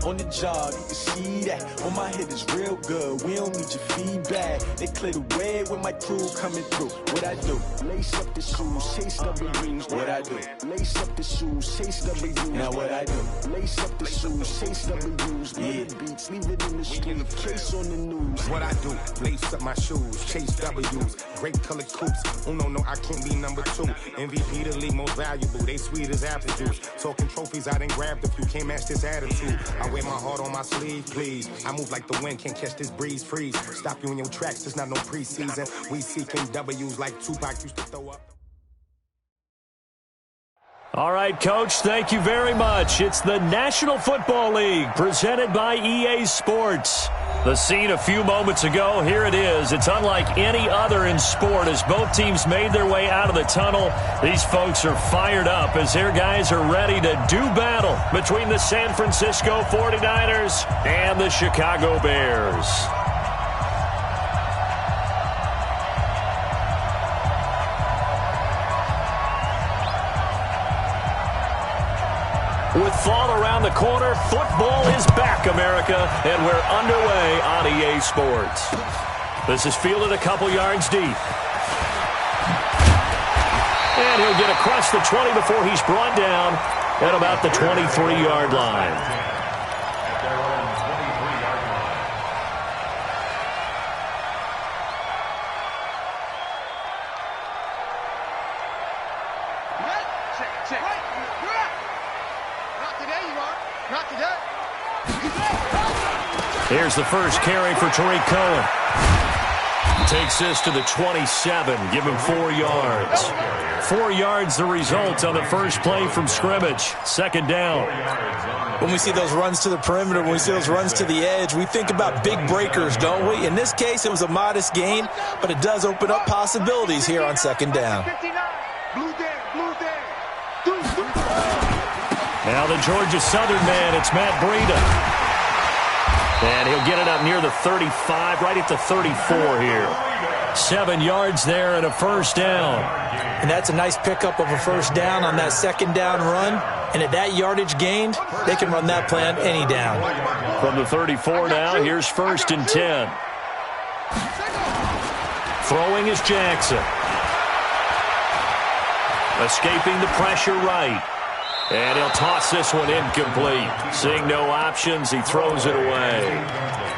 on the job, you can see that. On my head is real good, we don't need your feedback. They clear the way with my crew coming through. What I do? Lace up the shoes, chase W's. What I do? Lace up the shoes, chase W's. Now what I do? Lace up the shoes, chase W's. Yeah, beats, leave it in the street, case on the news. What I do? Lace up my shoes, chase W's. Great colored coops. Oh no, I can't be number 2. MVP the league most valuable. They sweet as apple juice. Talking trophies, I done grabbed a few. Can't match this attitude. I wear my heart on my sleeve, please. I move like the wind, can't catch this breeze. Freeze. Stop you in your tracks. It's not no preseason. We seeking W's like Tupac used to throw up. All right, Coach, thank you very much. It's the National Football League presented by EA Sports. The scene a few moments ago, here it is. It's unlike any other in sport as both teams made their way out of the tunnel. These folks are fired up as their guys are ready to do battle between the San Francisco 49ers and the Chicago Bears. With fall around the corner, football is back, America, and we're underway on EA Sports. This is fielded a couple yards deep. And he'll get across the 20 before he's brought down at about the 23-yard line. Here's the first carry for Tariq Cohen. Takes this to the 27. Give him 4 yards. 4 yards the result on the first play from scrimmage. Second down. When we see those runs to the perimeter, when we see those runs to the edge, we think about big breakers, don't we? In this case, it was a modest gain, but it does open up possibilities here on second down. Now the Georgia Southern man, it's Matt Breida. And he'll get it up near the 35, right at the 34 here. 7 yards there and a first down. And that's a nice pickup of a first down on that second down run. And at that yardage gained, they can run that play on any down. From the 34 now, here's first and 10. Throwing is Jackson. Escaping the pressure right. And he'll toss this one incomplete. Seeing no options, he throws it away.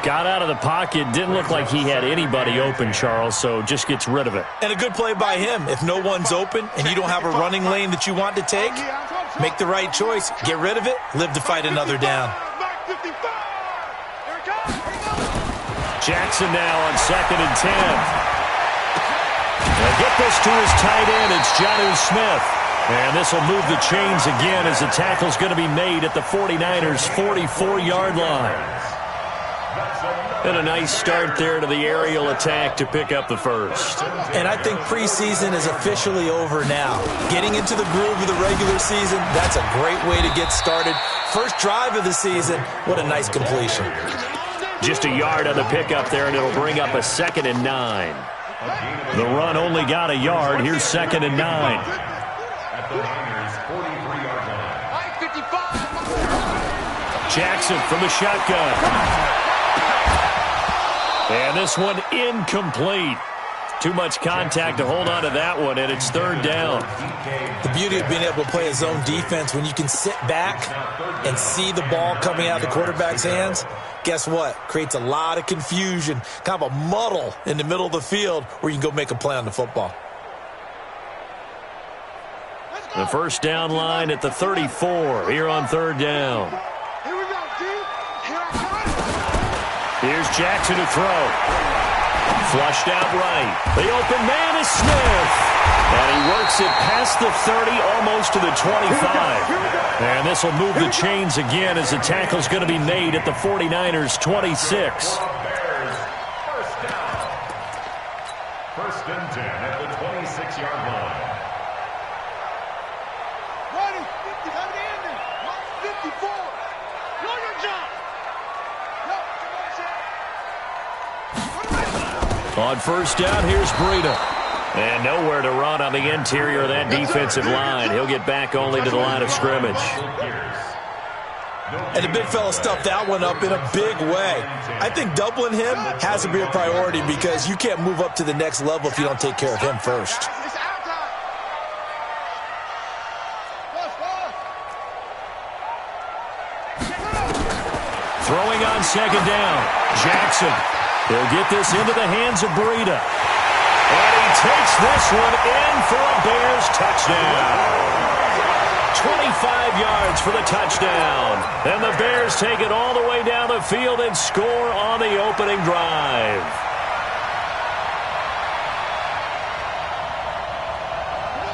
Got out of the pocket. Didn't look like he had anybody open, Charles, so just gets rid of it. And a good play by him. If no one's open and you don't have a running lane that you want to take, make the right choice. Get rid of it. Live to fight another down. Jackson now on second and 10. Now get this to his tight end. It's Jonnu Smith. And this will move the chains again as the tackle's going to be made at the 49ers' 44-yard line. And a nice start there to the aerial attack to pick up the first. And I think preseason is officially over now. Getting into the groove of the regular season, that's a great way to get started. First drive of the season, what a nice completion. Just a yard on the pickup there, and it'll bring up a 2nd and 9. The run only got a yard. Here's 2nd and 9. Jackson from the shotgun. And this one incomplete. Too much contact to hold on to that one, and it's third down. The beauty of being able to play a zone defense when you can sit back and see the ball coming out of the quarterback's hands, guess what? Creates a lot of confusion, kind of a muddle in the middle of the field where you can go make a play on the football. The first down line at the 34 here on third down. Here's Jackson to throw. Flushed out right. The open man is Smith. And he works it past the 30, almost to the 25. And this will move the chains again as the tackle's going to be made at the 49ers' 26. First and 10 at the 26-yard line. On first down, here's Breida. And nowhere to run on the interior of that defensive line. He'll get back only to the line of scrimmage. And the big fella stuffed that one up in a big way. I think doubling him has to be a priority because you can't move up to the next level if you don't take care of him first. Throwing on second down. Jackson. He'll get this into the hands of Breida. And he takes this one in for a Bears touchdown. 25 yards for the touchdown. And the Bears take it all the way down the field and score on the opening drive.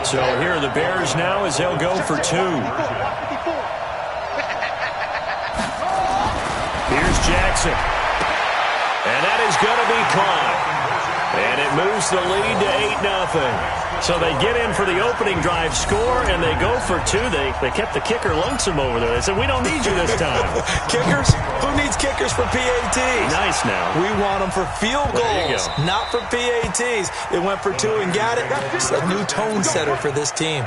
So here are the Bears now as they'll go for two. Here's Jackson. And that is going to be caught. And it moves the lead to 8-0. So they get in for the opening drive score, and they go for two. They kept the kicker lonesome over there. They said, we don't need you this time. Kickers? Who needs kickers for PATs? Nice now. We want them for field goals, not for PATs. They went for two and got it. It's a new tone setter for this team.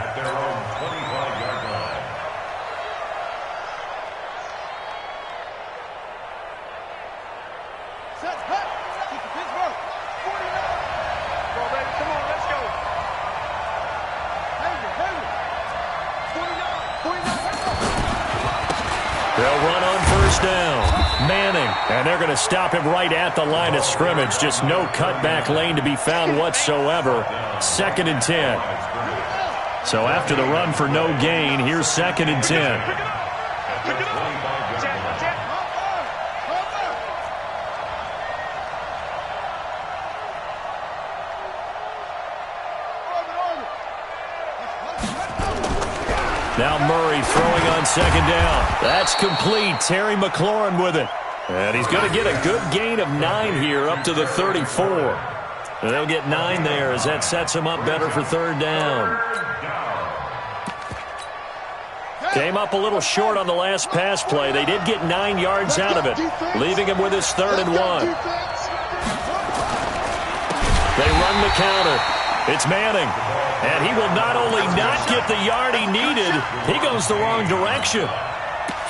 They'll run on first down. Manning. And they're going to stop him right at the line of scrimmage. Just no cutback lane to be found whatsoever. 2nd and 10. So after the run for no gain, here's 2nd and 10. Now Murray throwing on second down. That's complete. Terry McLaurin with it. And he's going to get a good gain of 9 here up to the 34. And they'll get 9 there as that sets him up better for third down. Came up a little short on the last pass play. They did get 9 yards out of it, leaving him with his 3rd and 1. They run the counter. It's Manning. And he will not only not get the yard he needed, he goes the wrong direction.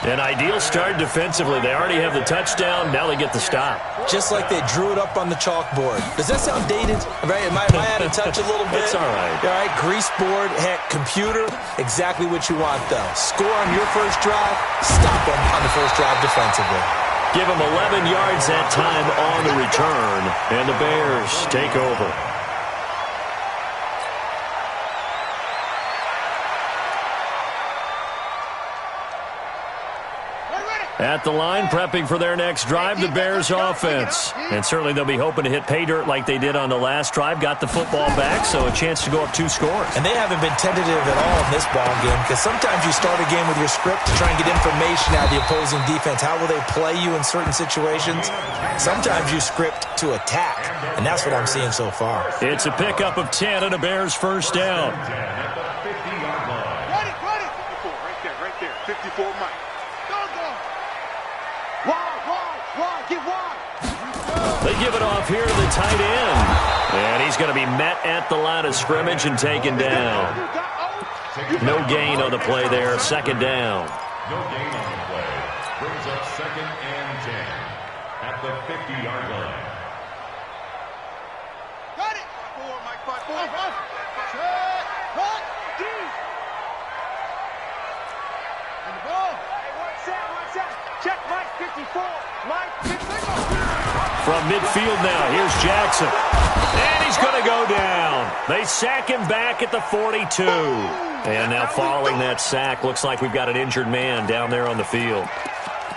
An ideal start defensively. They already have the touchdown. Now they get the stop. Just like they drew it up on the chalkboard. Does that sound dated? Right? Am I out of touch a little bit? It's all right. All right, grease board, heck, computer, exactly what you want, though. Score on your first drive, stop them on the first drive defensively. Give them 11 yards that time on the return, and the Bears take over. At the line, prepping for their next drive, the Bears offense. And certainly they'll be hoping to hit pay dirt like they did on the last drive. Got the football back, so a chance to go up 2 scores. And they haven't been tentative at all in this ball game because sometimes you start a game with your script to try and get information out of the opposing defense. How will they play you in certain situations? Sometimes you script to attack, and that's what I'm seeing so far. It's a pickup of 10 and a Bears first down. Ready. 54, right there. 54, Mike. Get wide. They give it off here to the tight end. And he's going to be met at the line of scrimmage and taken down. No gain on the play there. 2nd down. No gain on the play. Brings up 2nd and 10 at the 50-yard line. Got it. 4, Mike. 5. Check. Cut. D. And the ball. Hey, watch out. Check Mike 54. Mike 54. From midfield now, here's Jackson. And he's going to go down. They sack him back at the 42. And now following that sack, looks like we've got an injured man down there on the field.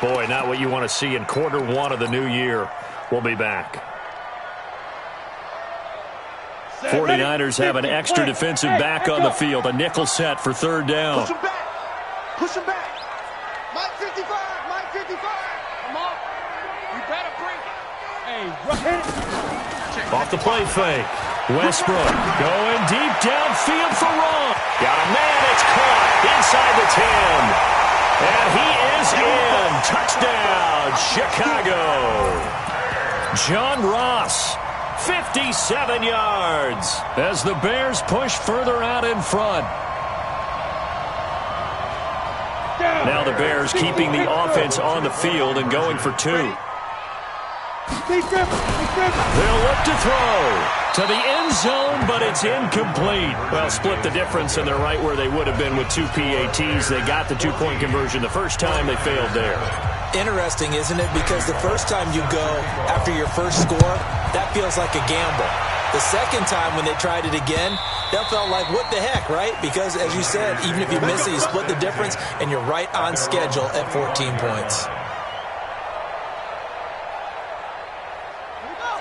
Boy, not what you want to see in quarter 1 of the new year. We'll be back. 49ers have an extra defensive back on the field. A nickel set for third down. Push him back. Push him back. Mike 55. Mike 55. Come on. You better bring it. Hey, hit it. Off the play fake. Westbrook going deep downfield for Ron. Got a man. It's caught inside the 10. And he is in. Touchdown, Chicago. John Ross, 57 yards as the Bears push further out in front. Now the Bears keeping the offense on the field and going for 2. They'll look to throw to the end zone, but it's incomplete. Well, split the difference, and they're right where they would have been with 2 PATs. They got the 2-point conversion the first time. They failed there. Interesting, isn't it? Because the first time you go after your first score, that feels like a gamble. The second time when they tried it again, that felt like, what the heck, right? Because, as you said, even if you miss it, you split the difference, and you're right on schedule at 14 points.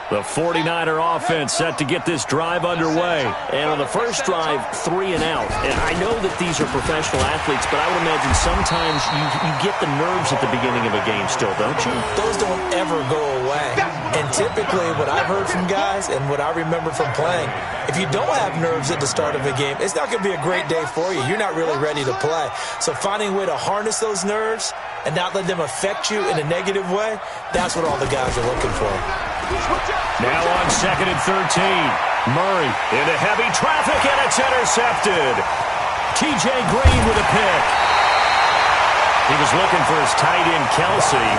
The 49er offense set to get this drive underway. And on the first drive, 3 and out. And I know that these are professional athletes, but I would imagine sometimes you get the nerves at the beginning of a game still, don't you? Those don't ever go away. And typically what I've heard from guys and what I remember from playing, if you don't have nerves at the start of a game, it's not going to be a great day for you. You're not really ready to play. So finding a way to harness those nerves and not let them affect you in a negative way, that's what all the guys are looking for. Now on 2nd and 13. Murray into heavy traffic, and it's intercepted. T.J. Green with a pick. He was looking for his tight end, Kelsey.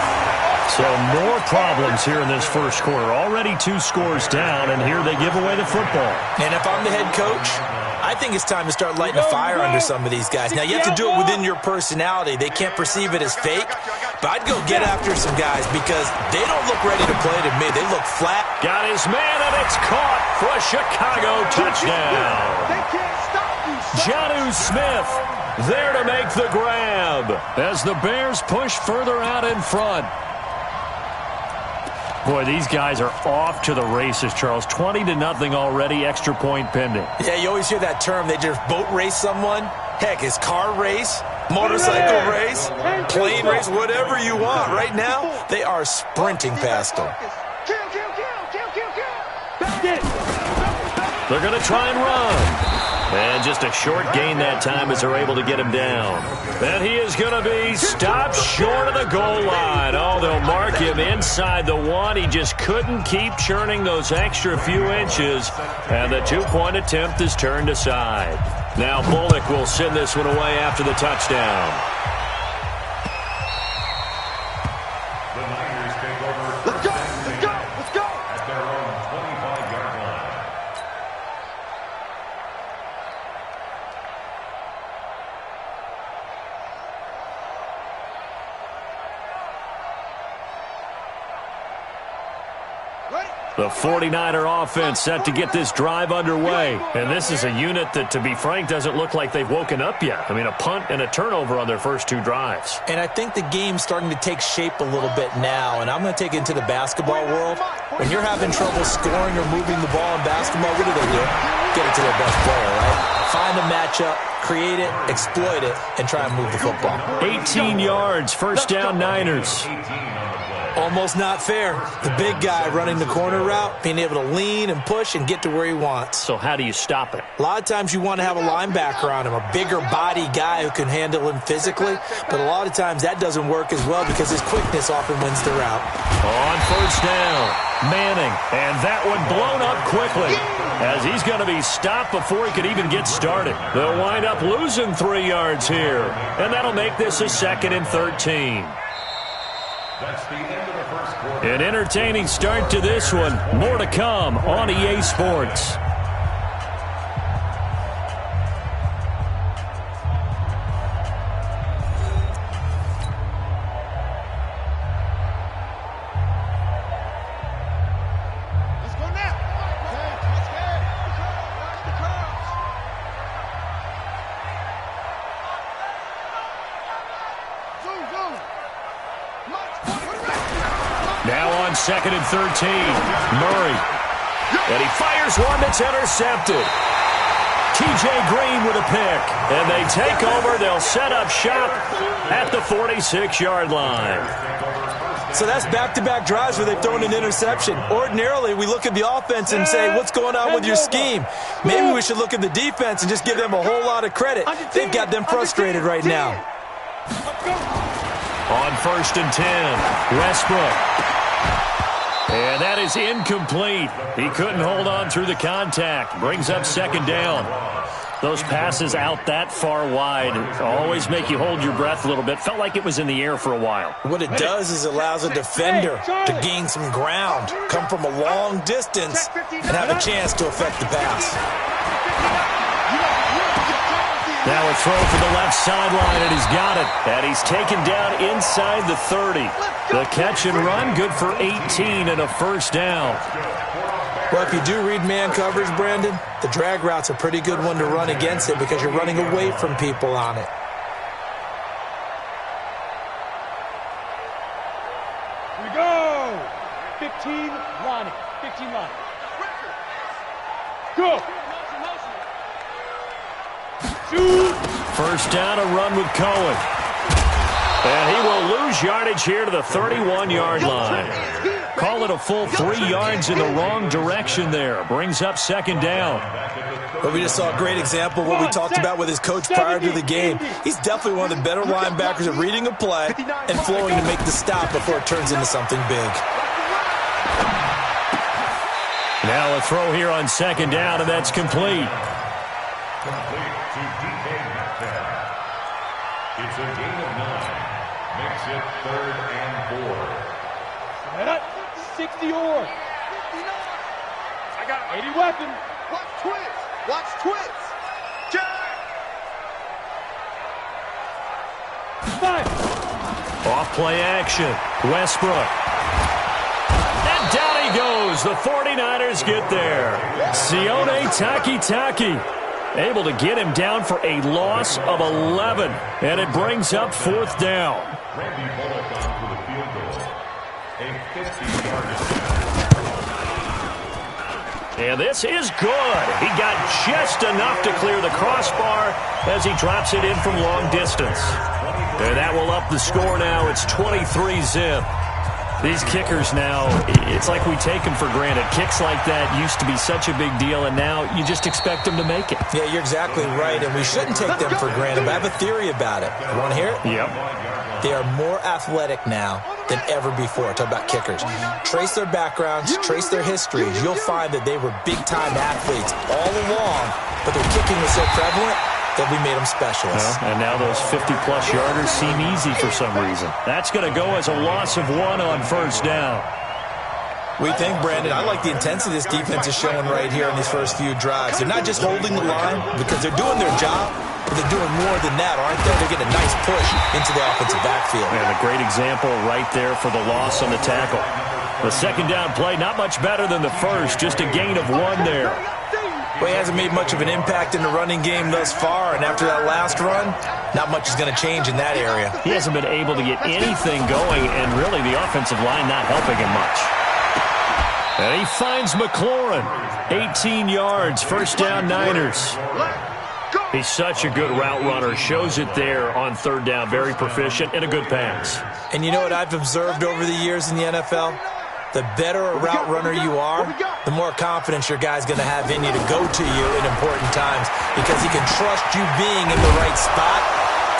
So more problems here in this first quarter. Already 2 scores down, and here they give away the football. And if I'm the head coach, I think it's time to start lighting a fire under some of these guys. Now, you have to do it within your personality. They can't perceive it as fake. But I'd go get after some guys because they don't look ready to play to me. They look flat. Got his man, and it's caught for a Chicago touchdown. Jonnu Smith there to make the grab as the Bears push further out in front. Boy, these guys are off to the races, Charles. 20-0 already, extra point pending. Yeah, you always hear that term. They just boat race someone. Heck, it's car race, motorcycle race, plane race, whatever you want. Right now, they are sprinting past them. They're going to try and run. And just a short gain that time as they're able to get him down. And he is going to be stopped short of the goal line. Oh, they'll mark him inside the 1. He just couldn't keep churning those extra few inches. And the 2-point attempt is turned aside. Now Bullock will send this one away after the touchdown. The Niners take over. Let's go! At their own 25-yard line. The 49er offense set to get this drive underway. And this is a unit that, to be frank, doesn't look like they've woken up yet. I mean, a punt and a turnover on their first 2 drives. And I think the game's starting to take shape a little bit now. And I'm going to take it into the basketball world. When you're having trouble scoring or moving the ball in basketball, what do? Get it to their best player, right? Find a matchup, create it, exploit it, and try and move the football. 18 yards, first down Niners. Almost not fair. The big guy running the corner route, being able to lean and push and get to where he wants. So how do you stop it? A lot of times you want to have a linebacker on him, a bigger body guy who can handle him physically. But a lot of times that doesn't work as well because his quickness often wins the route. On first down, Manning. And that one blown up quickly as he's going to be stopped before he could even get started. They'll wind up losing 3 yards here. And that'll make this a 2nd and 13. That's the end of the first quarter. An entertaining start to this one. More to come on EA Sports. Let's go now. Let's go. Watch the curls. Zoom. Now on 2nd and 13, Murray. And he fires one that's intercepted. T.J. Green with a pick. And they take over. They'll set up shop at the 46-yard line. So that's back-to-back drives where they've thrown an interception. Ordinarily, we look at the offense and say, what's going on with your scheme? Maybe we should look at the defense and just give them a whole lot of credit. They've got them frustrated right now. On 1st and 10, Westbrook. And that is incomplete. He couldn't hold on through the contact. Brings up 2nd down. Those passes out that far wide always make you hold your breath a little bit. Felt like it was in the air for a while. What it does is allows a defender to gain some ground, come from a long distance, and have a chance to affect the pass. Now a throw for the left sideline, and he's got it. And he's taken down inside the 30. The catch and run, good for 18 and a first down. Well, if you do read man coverage, Brandon, the drag route's a pretty good one to run against it because you're running away from people on it. Here we go. 15 lining. 15 lining. Go. Shoot. First down, a run with Cohen. And he will lose yardage here to the 31-yard line. Call it a full 3 yards in the wrong direction there. Brings up second down. Well, we just saw a great example of what we talked about with his coach prior to the game. He's definitely one of the better linebackers at reading a play and flowing to make the stop before it turns into something big. Now a throw here on second down, and that's complete. It's a gain of 9. Makes it 3rd and 4. 60 or 59. I got 80 weapon. Watch twist. Watch twist. Off play action. Westbrook. And down he goes. The 49ers get there. Sione Takitaki able to get him down for a loss of 11. And it brings up 4th down. Randy Bullock on for the field goal. A 50-yard attempt. And this is good. He got just enough to clear the crossbar as he drops it in from long distance. And that will up the score now. It's 23-zip. These kickers now, it's like we take them for granted. Kicks like that used to be such a big deal, and now you just expect them to make it. Yeah, you're exactly right, and we shouldn't take them for granted, but I have a theory about it. You want to hear it? Yep. They are more athletic now than ever before. Talk about kickers. Trace their backgrounds, trace their histories. You'll find that they were big-time athletes all along, but their kicking was so prevalent that we made them specialists. Well, and now those 50-plus yarders seem easy for some reason. That's going to go as a loss of 1 on first down. We think, Brandon, I like the intensity this defense is showing right here in these first few drives. They're not just holding the line because they're doing their job, but they're doing more than that, aren't they? They're getting a nice push into the offensive backfield. And a great example right there for the loss on the tackle. The second down play, not much better than the first, just a gain of 1 there. Well, he hasn't made much of an impact in the running game thus far, and after that last run, not much is going to change in that area. He hasn't been able to get anything going, and really the offensive line not helping him much. And he finds McLaurin. 18 yards, first down Niners. He's such a good route runner. Shows it there on third down. Very proficient and a good pass. And you know what I've observed over the years in the NFL? The better a route runner you are, the more confidence your guy's going to have in you to go to you in important times because he can trust you being in the right spot,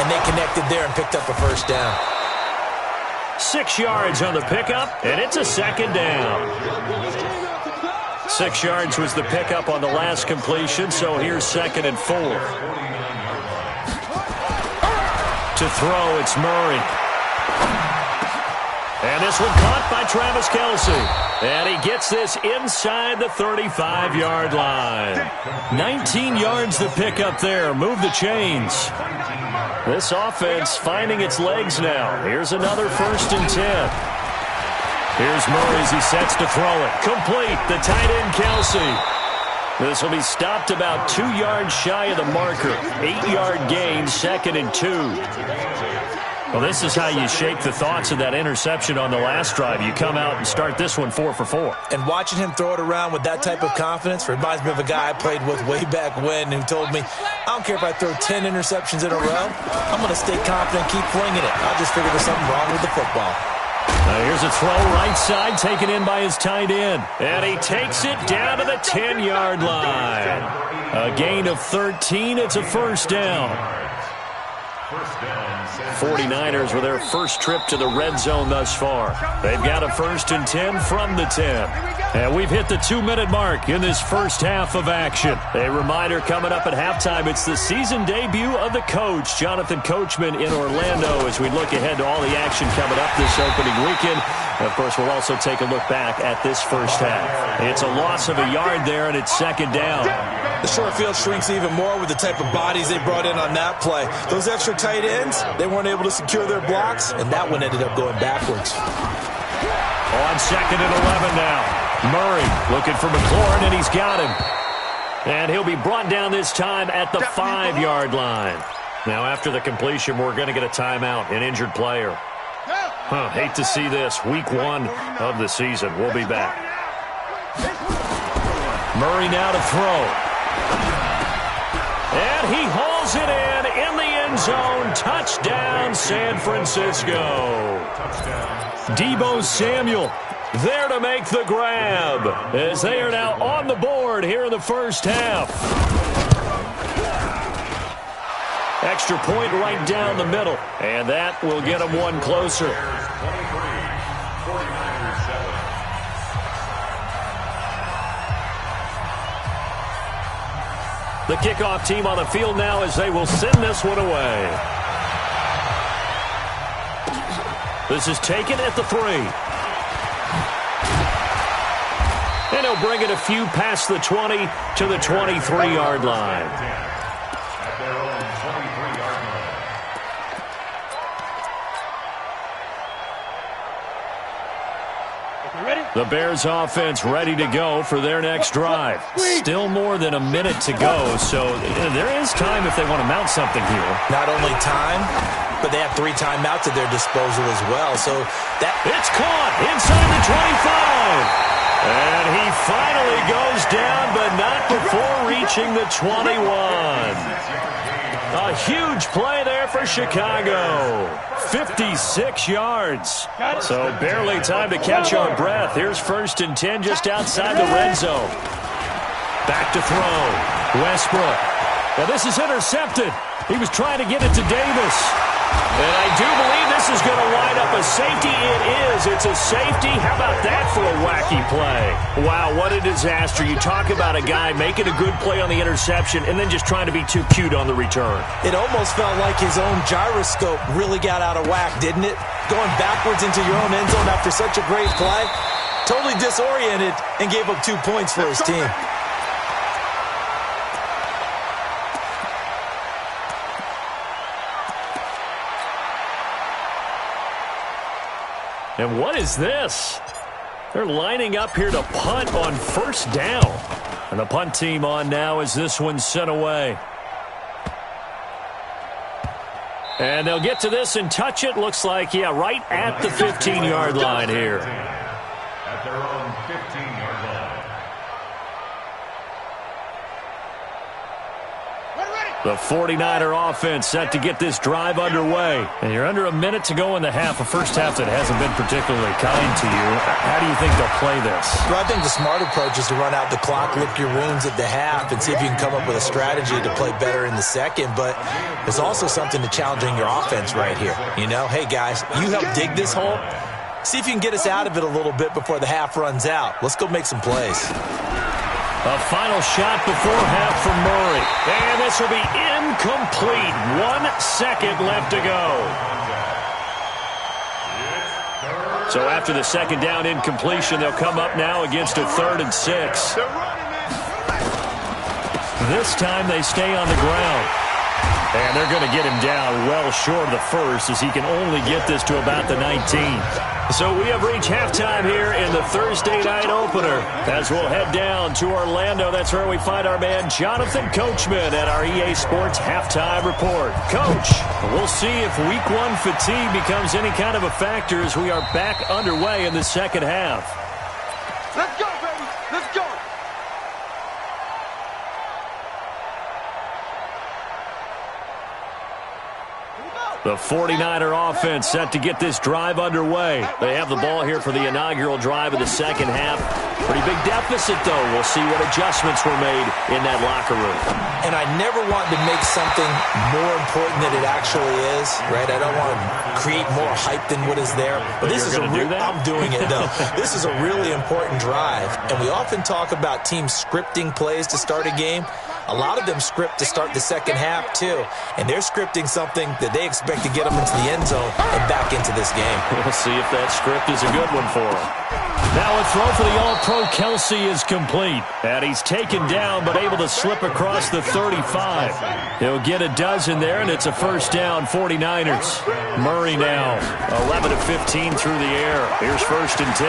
and they connected there and picked up a first down. 6 yards on the pickup, and it's a second down. 6 yards was the pickup on the last completion, so here's 2nd and 4. To throw, it's Murray. And this one caught by Travis Kelce. And he gets this inside the 35-yard line. 19 yards to pick up there. Move the chains. This offense finding its legs now. Here's another 1st and 10. Here's Murray as he sets to throw it. Complete. The tight end, Kelce. This will be stopped about 2 yards shy of the marker. 8-yard gain, 2nd and 2. Well, this is how you shake the thoughts of that interception on the last drive. You come out and start this one 4 for 4. And watching him throw it around with that type of confidence reminds me of a guy I played with way back when who told me, I don't care if I throw 10 interceptions in a row. I'm going to stay confident, keep flinging it. I just figured there's something wrong with the football. Now here's a throw right side taken in by his tight end. And he takes it down to the 10-yard line. A gain of 13. It's a first down. First down, 49ers with their first trip to the red zone thus far. They've got a 1st and 10 from the 10. And we've hit the 2-minute mark in this first half of action. A reminder coming up at halftime, it's the season debut of the coach, Jonathan Coachman, in Orlando, as we look ahead to all the action coming up this opening weekend. And of course, we'll also take a look back at this first half. It's a loss of a yard there, and it's 2nd down. The short field shrinks even more with the type of bodies they brought in on that play. Those extra tight ends, they weren't able to secure their blocks, and that one ended up going backwards. On 2nd and 11 now. Murray looking for McLaurin, and he's got him. And he'll be brought down this time at the 5-yard line. Now, after the completion, we're going to get a timeout, an injured player. Hate to see this. Week 1 of the season. We'll be back. Murray now to throw. And he hauls it in the end zone. Touchdown, San Francisco. Deebo Samuel there to make the grab, as they are now on the board here in the first half. Extra point right down the middle, and that will get them one closer. The kickoff team on the field now as they will send this one away. This is taken at the 3. And he'll bring it a few past the 20 to the 23-yard line. At their own 23-yard line. Ready? The Bears offense ready to go for their next drive. Still more than a minute to go, so there is time if they want to mount something here. Not only time, but they have 3 timeouts at their disposal as well. So that It's caught inside the 25. And he finally goes down, but not before reaching the 21. A huge play there for Chicago. 56 yards. So barely time to catch our breath. Here's 1st and 10 just outside the red zone. Back to throw. Westbrook. Now this is intercepted. He was trying to get it to Davis. And I do believe this is going to line up a safety. It is. It's a safety. How about that for a wacky play? Wow, what a disaster. You talk about a guy making a good play on the interception and then just trying to be too cute on the return. it almost felt like his own gyroscope really got out of whack, didn't it? Going backwards into your own end zone after such a great play. Totally disoriented and gave up 2 points for his team. And what is this? They're lining up here to punt on 1st down. And the punt team on now as this one's sent away. And they'll get to this and touch it. Looks like, yeah, right at the 15-yard line here. At their own 15-yard line. The 49er offense set to get this drive underway. And you're under a minute to go in the half, a first half that hasn't been particularly kind to you. How do you think they'll play this? Well, I think the smart approach is to run out the clock, lick your wounds at the half, and see if you can come up with a strategy to play better in the second. But there's also something to challenging your offense right here. You know, hey, guys, you help dig this hole. See if you can get us out of it a little bit before the half runs out. Let's go make some plays. A final shot before half from Murray. And this will be incomplete. 1 second left to go. So after the second down incompletion, they'll come up now against a 3rd and 6. This time they stay on the ground. And they're going to get him down well short of the first, as he can only get this to about the 19. So we have reached halftime here in the Thursday night opener. As we'll head down to Orlando, that's where we find our man Jonathan Coachman at our EA Sports Halftime Report. Coach, we'll see if Week 1 fatigue becomes any kind of a factor as we are back underway in the second half. Let's go, baby. Let's go. Here we go. The 49er offense set to get this drive underway. They have the ball here for the inaugural drive of the second half. Pretty big deficit, though. We'll see what adjustments were made in that locker room. And I never want to make something more important than it actually is, right? I don't want to create more hype than what is there. But this is I'm doing it, though. This is a really important drive. And we often talk about teams scripting plays to start a game. A lot of them script to start the second half, too. And they're scripting something that they expect to get them into the end zone and back into this game. We'll see if that script is a good one for them. Now a throw for the All-Pro Kelsey is complete. And he's taken down but able to slip across the 35. He'll get a dozen there, and it's a first down, 49ers. Murray now, 11 of 15 through the air. Here's 1st and 10.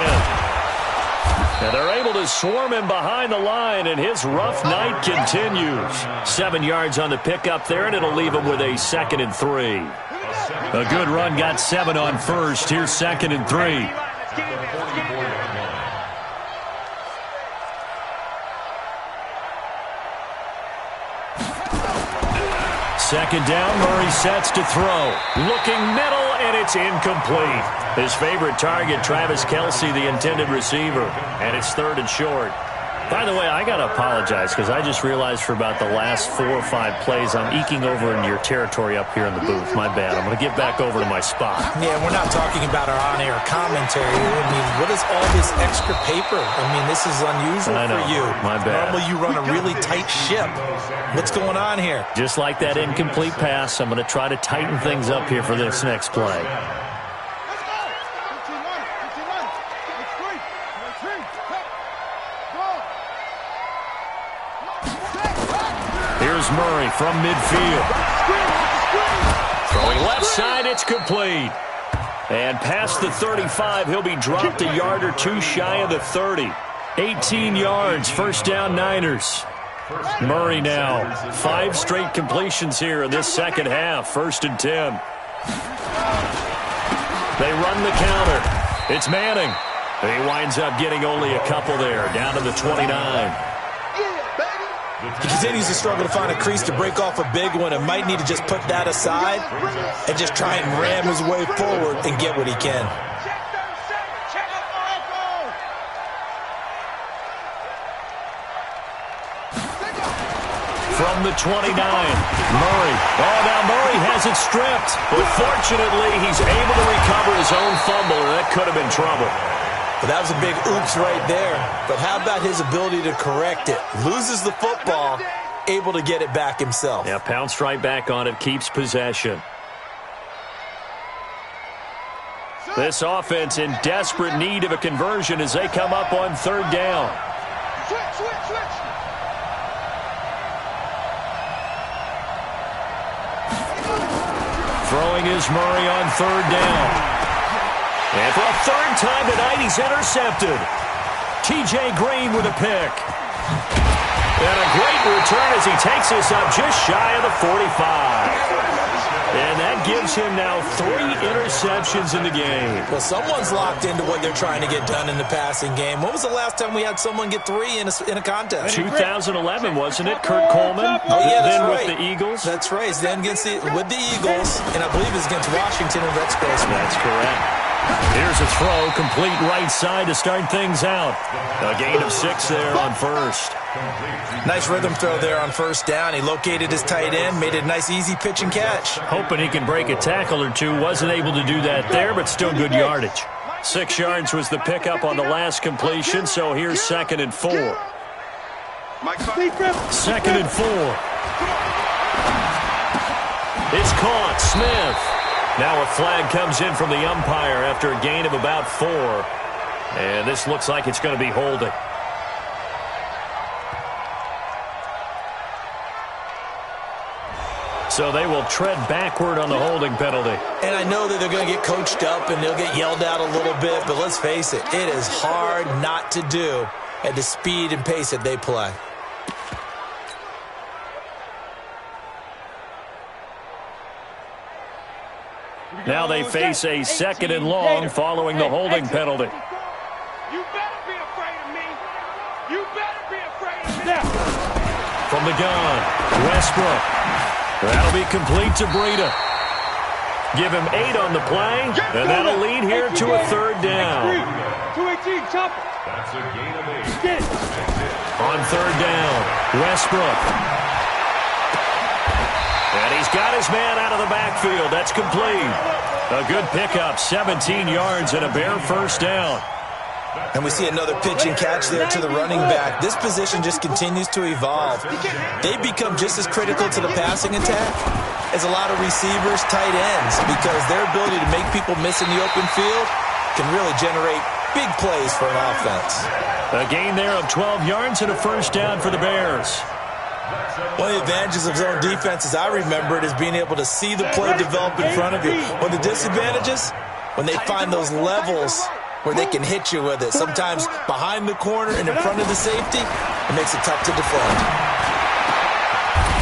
And they're able to swarm him behind the line, and his rough night continues. 7 yards on the pickup there, and it'll leave him with a 2nd and 3. A good run got 7 on first. Here's 2nd and 3. Second down, Murray sets to throw. Looking middle, and it's incomplete. His favorite target, Travis Kelce, the intended receiver. And it's 3rd and short. By the way, I got to apologize because I just realized for about the last 4 or 5 plays, I'm eking over in your territory up here in the booth. My bad. I'm going to get back over to my spot. Yeah, we're not talking about our on-air commentary. I mean, what is all this extra paper? I mean, this is unusual for you. My bad. Normally you run a really tight ship. What's going on here? Just like that incomplete pass, I'm going to try to tighten things up here for this next play. Here's Murray from midfield. Throwing left side, it's complete. And past the 35, he'll be dropped a yard or 2 shy of the 30. 18 yards, first down Niners. Murray now, 5 straight completions here in this second half, 1st and 10. They run the counter. It's Manning. He winds up getting only a couple there, down to the 29. He continues to struggle to find a crease to break off a big one and might need to just put that aside and just try and ram his way forward and get what he can. From the 29, Murray. Oh, now Murray has it stripped. But fortunately, he's able to recover his own fumble, and that could have been trouble. But that was a big oops right there. But how about his ability to correct it? Loses the football, able to get it back himself. Yeah, pounced right back on it, keeps possession. This offense in desperate need of a conversion as they come up on 3rd down. Switch. Throwing is Murray on 3rd down. And for a 3rd time tonight, he's intercepted. T.J. Green with a pick. And a great return as he takes us up just shy of the 45. And that gives him now 3 interceptions in the game. Well, someone's locked into what they're trying to get done in the passing game. When was the last time we had someone get 3 in a contest? 2011, wasn't it? Kurt Coleman. Oh, yeah, that's right. With the Eagles. That's right. Then with the Eagles, and I believe it's against Washington and Redskins. That's correct. Here's a throw, complete right side to start things out. A gain of 6 there on first. Nice rhythm throw there on 1st down. He located his tight end, made it a nice easy pitch and catch. Hoping he can break a tackle or 2. Wasn't able to do that there, but still good yardage. 6 yards was the pickup on the last completion, so here's 2nd and 4. 2nd and 4. It's caught. Smith. Now a flag comes in from the umpire after a gain of about 4. And this looks like it's going to be holding. So they will tread backward on the holding penalty. And I know that they're going to get coached up and they'll get yelled at a little bit, but let's face it, it is hard not to do at the speed and pace that they play. Now they face a 2nd and long following the holding penalty. You better be afraid of me. You better be afraid of me. From the gun, Westbrook. That'll be complete to Breida. Give him 8 on the play, and that'll lead here to a third down. 218, chopper. That's a gain of 8. Get. On third down, Westbrook. And he's got his man out of the backfield. That's complete. A good pickup, 17 yards and a Bear first down. And we see another pitch and catch there to the running back. This position just continues to evolve. They become just as critical to the passing attack as a lot of receivers, tight ends, because their ability to make people miss in the open field can really generate big plays for an offense. A gain there of 12 yards and a first down for the Bears. One of the advantages of zone defense, as I remember it, is being able to see the play develop in front of you. One of the disadvantages, when they find those levels where they can hit you with it. Sometimes behind the corner and in front of the safety, it makes it tough to defend.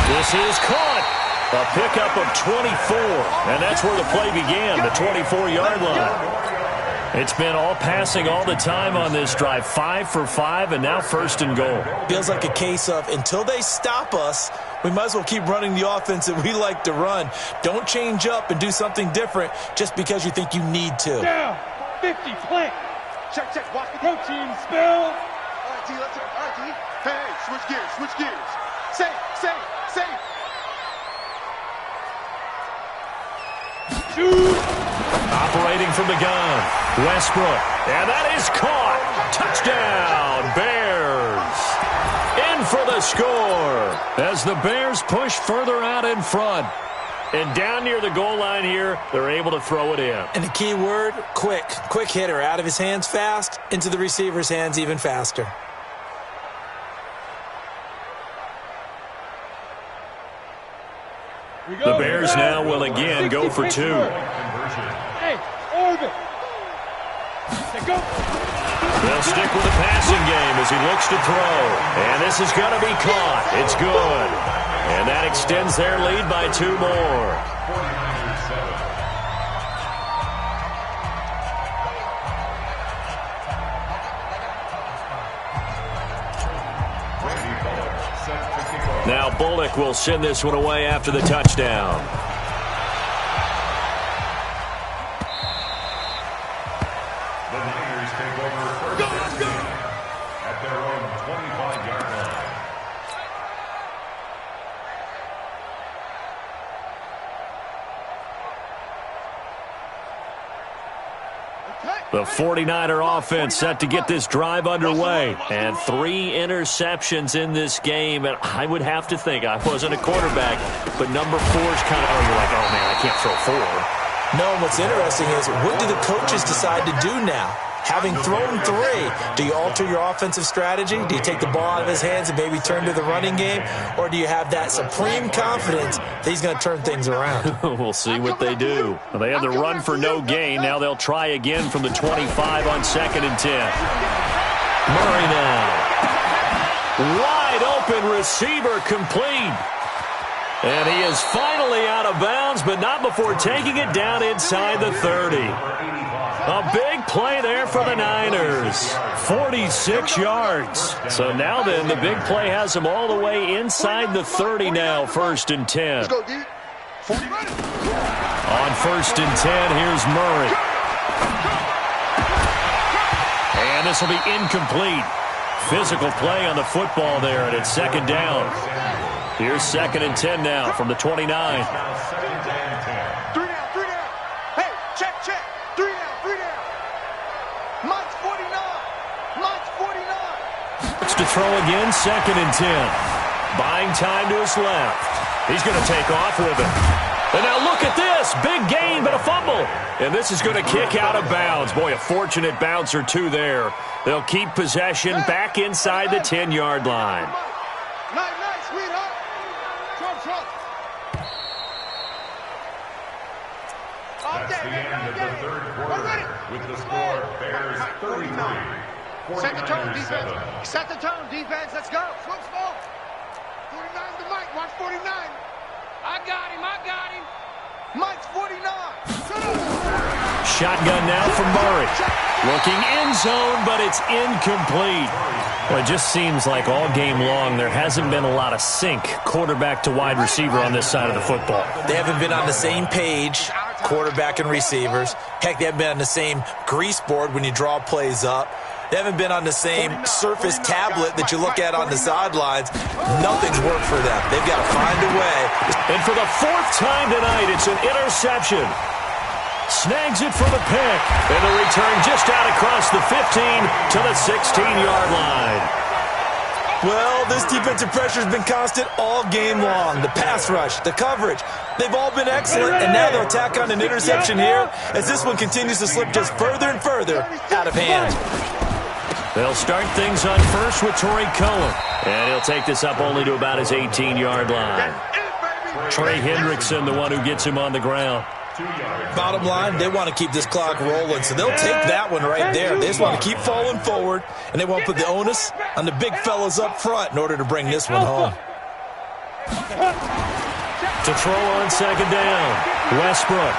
This is caught. A pickup of 24, and that's where the play began, the 24-yard line. It's been all passing all the time on this drive, 5 for 5, and now first and goal. Feels like a case of until they stop us, we might as well keep running the offense that we like to run. Don't change up and do something different just because you think you need to. Down. 50, plant. Check, watch the protein spill. All right, D, let's go. All right, D. Hey, switch gears. Safe. Shoot. Operating from the gun, Westbrook. And that is caught. Touchdown, Bears. In for the score as the Bears push further out in front. And down near the goal line here, they're able to throw it in. And the key word, quick. Quick hitter. Out of his hands fast, into the receiver's hands even faster. The Bears now will again go for 2. Hey, orbit. Go. They'll stick with the passing game as he looks to throw. And this is going to be caught. It's good. And that extends their lead by 2 more. Now Bullock will send this one away after the touchdown. The Niners take over first at their own 25-yard line. The 49er offense set to get this drive underway. And 3 interceptions in this game. And I would have to think, I wasn't a quarterback, but number 4's kind of, you're like, oh, man, I can't throw 4. No, what's interesting is, what do the coaches decide to do now? Having thrown 3, do you alter your offensive strategy? Do you take the ball out of his hands and maybe turn to the running game? Or do you have that supreme confidence that he's going to turn things around? We'll see what they do. Well, they have the run for no gain. Now they'll try again from the 25 on 2nd and 10. Murray now. Wide open receiver complete. And he is finally out of bounds, but not before taking it down inside the 30. A big play there for the Niners. 46 yards. So now then, the big play has them all the way inside the 30 now, 1st and 10. Let's go, dude. 40. On 1st and 10, here's Murray. And this will be incomplete. Physical play on the football there, and it's 2nd down. Here's 2nd and 10 now from the 29. 3 down. Hey, check. 3 down. Mike's 49. It's to throw again, 2nd and 10. Buying time to his left. He's going to take off with it. And now look at this. Big gain, but a fumble. And this is going to kick out of bounds. Boy, a fortunate bounce or 2 there. They'll keep possession back inside the 10-yard line. Nice, sweetheart. Trump. That's the end of the 3rd quarter with the score Bears 33, Set the tone, 49ers 7. defense. Set the tone, defense. Let's go. Switch ball. 49 to Mike. Watch 49. I got him. Mike's 49. Shotgun now from Murray. Looking end zone, but it's incomplete. Well, it just seems like all game long there hasn't been a lot of sync quarterback to wide receiver on this side of the football. They haven't been on the same page quarterback and receivers. Heck, they haven't been on the same grease board when you draw plays up. They haven't been on the same Surface tablet that you look at on the sidelines. Nothing's worked for them. They've got to find a way. And for the 4th time tonight, it's an interception. Snags it for the pick. And the return just out across the 15 to the 16-yard line. Well, this defensive pressure has been constant all game long. The pass rush, the coverage, they've all been excellent, and now they'll tack on an interception here as this one continues to slip just further and further out of hand. They'll start things on first with Torrey Cohen, and he'll take this up only to about his 18-yard line. Trey Hendrickson, the one who gets him on the ground. Bottom line, they want to keep this clock rolling, so they'll take that one right there. They just want to keep falling forward, and they want to put the onus on the big fellas up front in order to bring this one home. To throw on second down, Westbrook.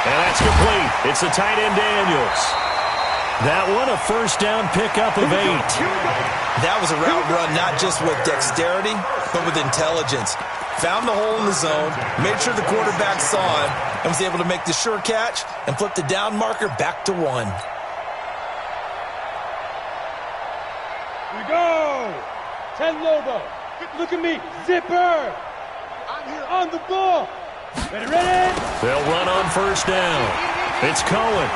And that's complete. It's the tight end Daniels. That one, a first down pickup of 8. That was a route run not just with dexterity, but with intelligence. Found the hole in the zone, made sure the quarterback saw him, and was able to make the sure catch and flip the down marker back to 1. Here we go. 10 Lobo. Look at me. Zipper. I'm here on the ball. Ready, ready? They'll run on first down. It's Cohen.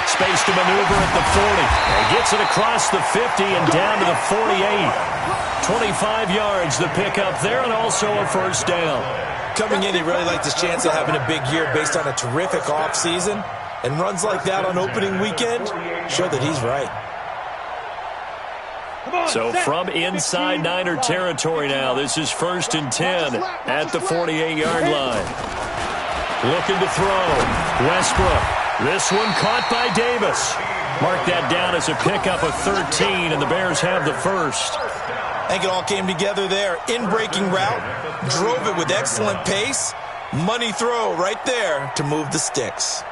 Space to maneuver at the 40. And gets it across the 50 and down to the 48. 25 yards the pickup there, and also a first down. Coming in, he really liked his chance of having a big year based on a terrific offseason. And runs like that on opening weekend show that he's right. So from inside Niner territory now, this is 1st and 10 at the 48-yard line. Looking to throw. Westbrook. This one caught by Davis. Mark that down as a pickup of 13, and the Bears have the first. I think it all came together there. In-breaking route. Drove it with excellent pace. Money throw right there to move the sticks.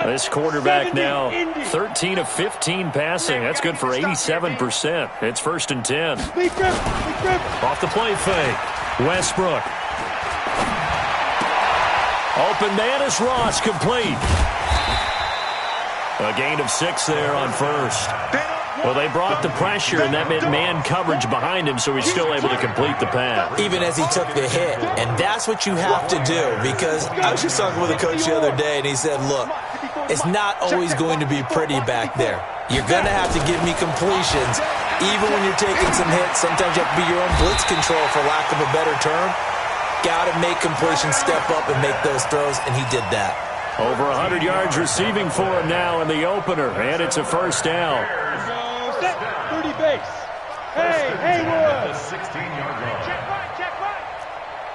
This quarterback now 13 of 15 passing. That's good for 87%. It's 1st and 10. Off the play fake. Westbrook. Open man is Ross, complete. A gain of 6 there on first. Well, they brought the pressure, and that meant man coverage behind him, so he's still able to complete the pass. Even as he took the hit, and that's what you have to do, because I was just talking with a coach the other day, and he said, look, it's not always going to be pretty back there. You're going to have to give me completions. Even when you're taking some hits, sometimes you have to be your own blitz control, for lack of a better term. Got to make completions, step up, and make those throws, and he did that. Over 100 yards receiving for him now in the opener, and it's a first down. 30 base. Hey, Haywood. 16-yard line. Check right.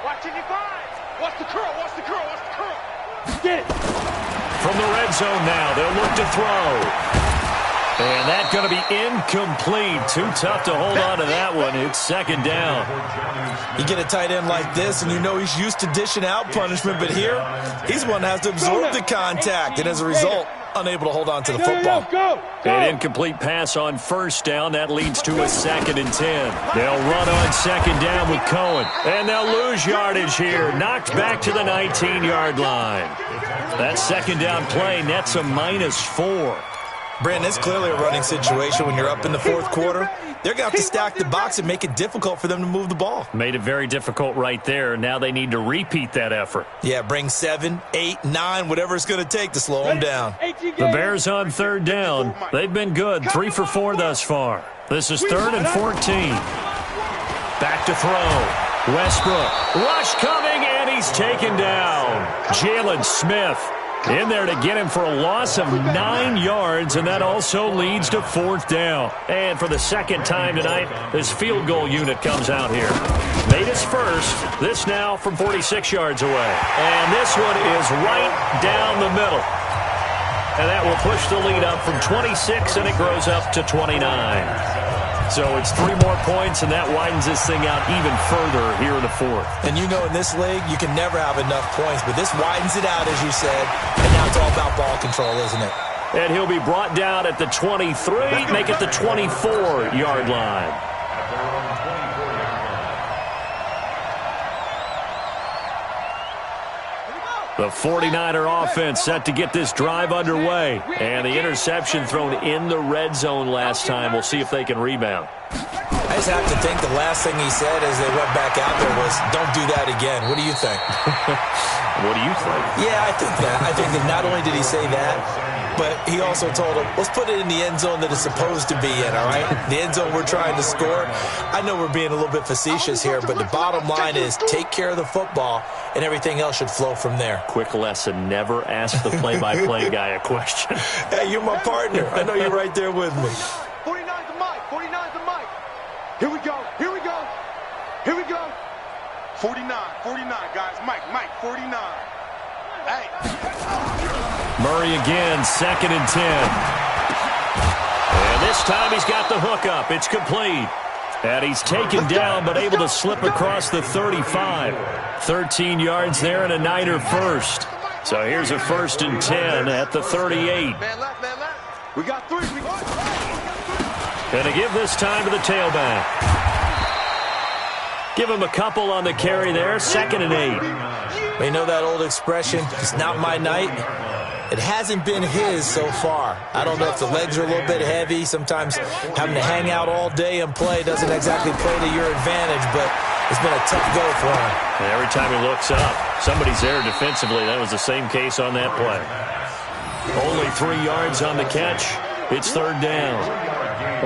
Watch it, you find. Watch the curl, watch the curl, watch the curl. Get it. From the red zone now, they'll look to throw. And that's going to be incomplete. Too tough to hold on to that one. It's second down. You get a tight end like this, and you know he's used to dishing out punishment, but here, he's one that has to absorb the contact, and as a result, unable to hold on to the football. Go. An incomplete pass on first down. That leads to a 2nd and 10. They'll run on second down with Cohen. And they'll lose yardage here. Knocked back to the 19-yard line. That second down play nets a -4. Brandon, it's clearly a running situation when you're up in the 4th quarter. They're going to have to stack the box and make it difficult for them to move the ball. Made it very difficult right there. Now they need to repeat that effort. Yeah, bring 7, 8, 9, whatever it's going to take to slow them down. The Bears on third down. They've been good, 3 for 4 thus far. This is 3rd and 14. Back to throw. Westbrook. Rush coming, and he's taken down. Jalen Smith in there to get him for a loss of 9 yards, and that also leads to 4th down. And for the second time tonight, this field goal unit comes out here. Made his first. This now from 46 yards away. And this one is right down the middle. And that will push the lead up from 26, and it grows up to 29. So it's 3 more points, and that widens this thing out even further here in the 4th. And you know in this league, you can never have enough points, but this widens it out, as you said, and now it's all about ball control, isn't it? And he'll be brought down at the 23, make it the 24-yard line. The 49er offense set to get this drive underway. And the interception thrown in the red zone last time. We'll see if they can rebound. I just have to think the last thing he said as they went back out there was, don't do that again. What do you think? What do you think? Yeah, I think that. I think that not only did he say that, but he also told him, let's put it in the end zone that it's supposed to be in, all right? The end zone we're trying to score. I know we're being a little bit facetious here, but the bottom line is take care of the football, and everything else should flow from there. Quick lesson, never ask the play-by-play guy a question. Hey, you're my partner. I know you're right there with me. 49's the mic. 49's the mic. Here we go. Here we go. Here we go. 49, guys. Mike, 49. Hey. Murray again, 2nd and 10. And this time he's got the hook up. It's complete. And he's taken down but able to slip across the 35. 13 yards there and a Niner first. So here's a 1st and 10 at the 38. Man left. We got 3. And to give this time to the tailback. Give him a couple on the carry there. 2nd and 8. You know that old expression, it's not my night? It hasn't been his so far. I don't know if the legs are a little bit heavy. Sometimes having to hang out all day and play doesn't exactly play to your advantage, but it's been a tough go for him. And every time he looks up, somebody's there defensively. That was the same case on that play. Only 3 yards on the catch. It's 3rd down.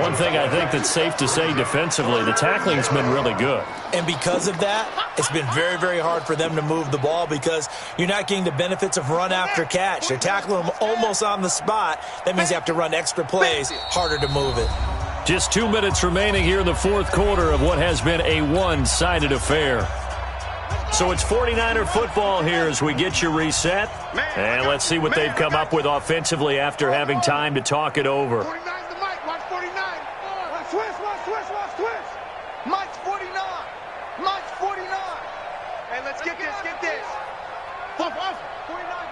One thing I think that's safe to say defensively, the tackling's been really good. And because of that, it's been very, very hard for them to move the ball because you're not getting the benefits of run after catch. They're tackling them almost on the spot. That means you have to run extra plays, harder to move it. Just 2 minutes remaining here in the 4th quarter of what has been a one-sided affair. So it's 49er football here as we get you reset. And let's see what they've come up with offensively after having time to talk it over. 49's the mic. Watch 49. Watch twist. Mike's 49. Mike's 49. Hey, let's get this. 49's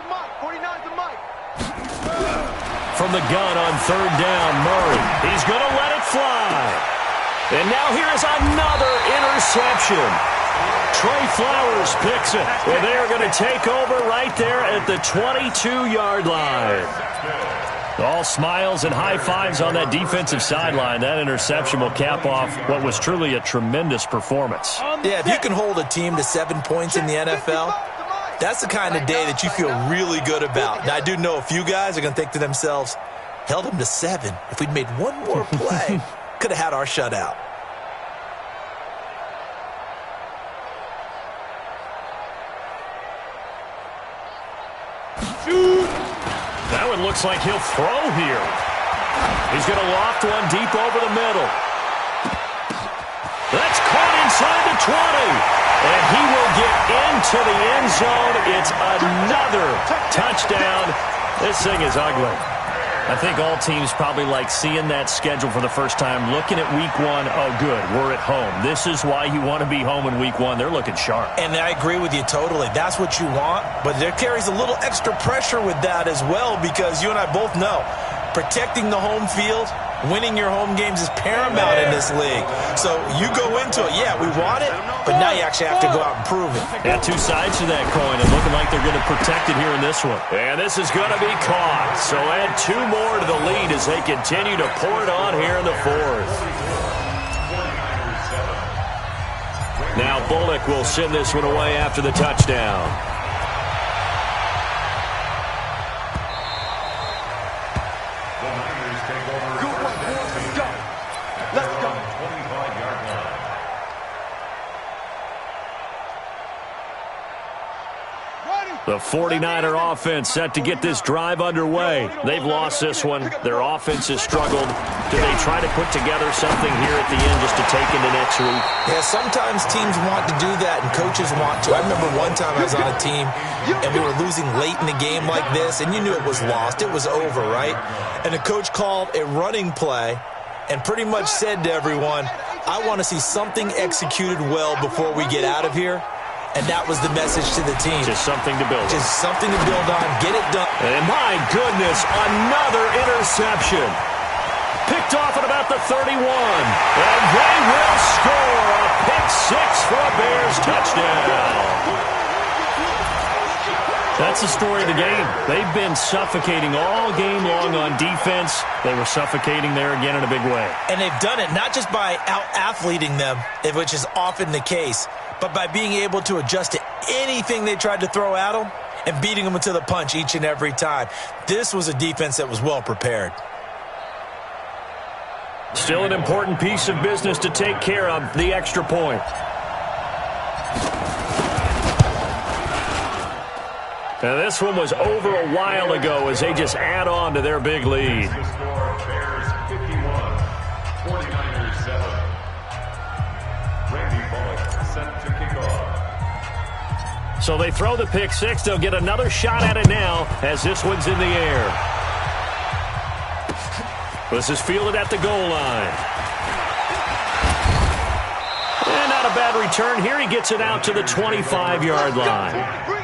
the mic. 49's the mic. From the gun on 3rd down, Murray. He's going to let it fly. And now here's another interception. Trey Flowers picks it. And they are going to take over right there at the 22-yard line. All smiles and high fives on that defensive sideline. That interception will cap off what was truly a tremendous performance. Yeah, if you can hold a team to 7 points in the NFL, that's the kind of day that you feel really good about. Now, I do know a few guys are going to think to themselves, held them to 7. If we'd made one more play, could have had our shutout. That one looks like he'll throw here. He's going to loft one deep over the middle. That's caught inside the 20. And he will get into the end zone. It's another touchdown. This thing is ugly. I think all teams probably like seeing that schedule for the first time, looking at week 1. Oh, good, we're at home. This is why you want to be home in week 1. They're looking sharp. And I agree with you totally. That's what you want. But there carries a little extra pressure with that as well because you and I both know protecting the home field, winning your home games is paramount in this league. So you go into it, yeah, we want it, but now you actually have to go out and prove it. Yeah, 2 sides to that coin, and looking like they're going to protect it here in this one. And this is going to be caught. So add 2 more to the lead as they continue to pour it on here in the 4th. Now Bullock will send this one away after the touchdown. The 49er offense set to get this drive underway. They've lost this one. Their offense has struggled. Do they try to put together something here at the end just to take into next week? Yeah, sometimes teams want to do that and coaches want to. I remember one time I was on a team and we were losing late in the game like this and you knew it was lost. It was over, right? And the coach called a running play and pretty much said to everyone, I want to see something executed well before we get out of here. And that was the message to the team. Just something to build on. Just something to build on. Get it done. And my goodness, another interception. Picked off at about the 31. And they will score a pick 6 for a Bears touchdown. That's the story of the game. They've been suffocating all game long on defense. They were suffocating there again in a big way. And they've done it not just by out-athleting them, which is often the case, but by being able to adjust to anything they tried to throw at them and beating them to the punch each and every time. This was a defense that was well prepared. Still an important piece of business to take care of, the extra point. Now this one was over a while ago as they just add on to their big lead. The score, Bears 51, 49ers 7. Randy Bullock set to kick off. So they throw the pick six. They'll get another shot at it now as this one's in the air. This is fielded at the goal line. And not a bad return. Here he gets it out to the 25-yard line.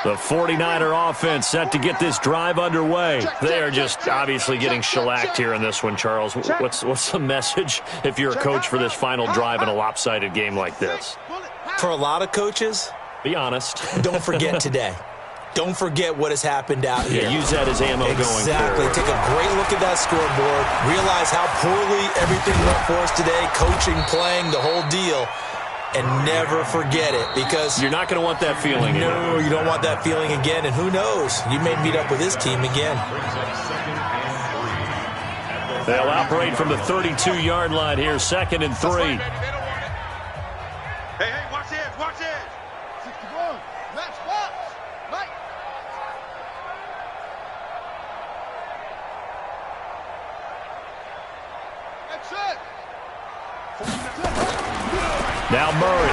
The 49er offense set to get this drive underway. They are just obviously getting shellacked here in this one, Charles. What's the message if you're a coach for this final drive in a lopsided game like this? For a lot of coaches, be honest. Don't forget today. Don't forget what has happened out here. Yeah, use that as ammo going forward. Exactly. Take a great look at that scoreboard. Realize how poorly everything went for us today. Coaching, playing, the whole deal. And never forget it, because you're not going to want that feeling. No, you don't want that feeling again. And who knows? You may meet up with this team again. They'll operate from the 32-yard line here, 2nd and 3. Hey, watch this, watch this. 61, match box, Mike. That's it. Now Murray.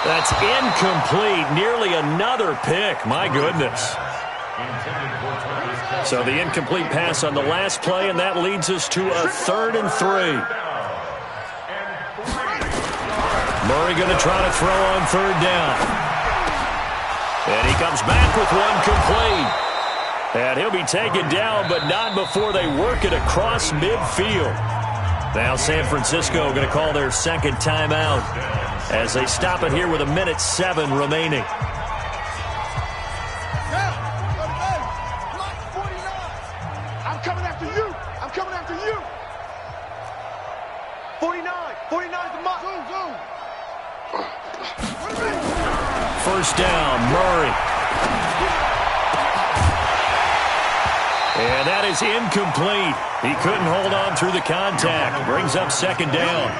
That's incomplete. Nearly another pick. My goodness. So the incomplete pass on the last play, and that leads us to a 3rd and 3. Murray going to try to throw on 3rd down. And he comes back with one complete. And he'll be taken down, but not before they work it across midfield. Now San Francisco going to call their 2nd timeout as they stop it here with 1:07 remaining. I'm coming after you. I'm coming after you. 49 is the mark. Zoom. 1st down, Murray. And that is incomplete. He couldn't hold on through the contact. Brings up 2nd down.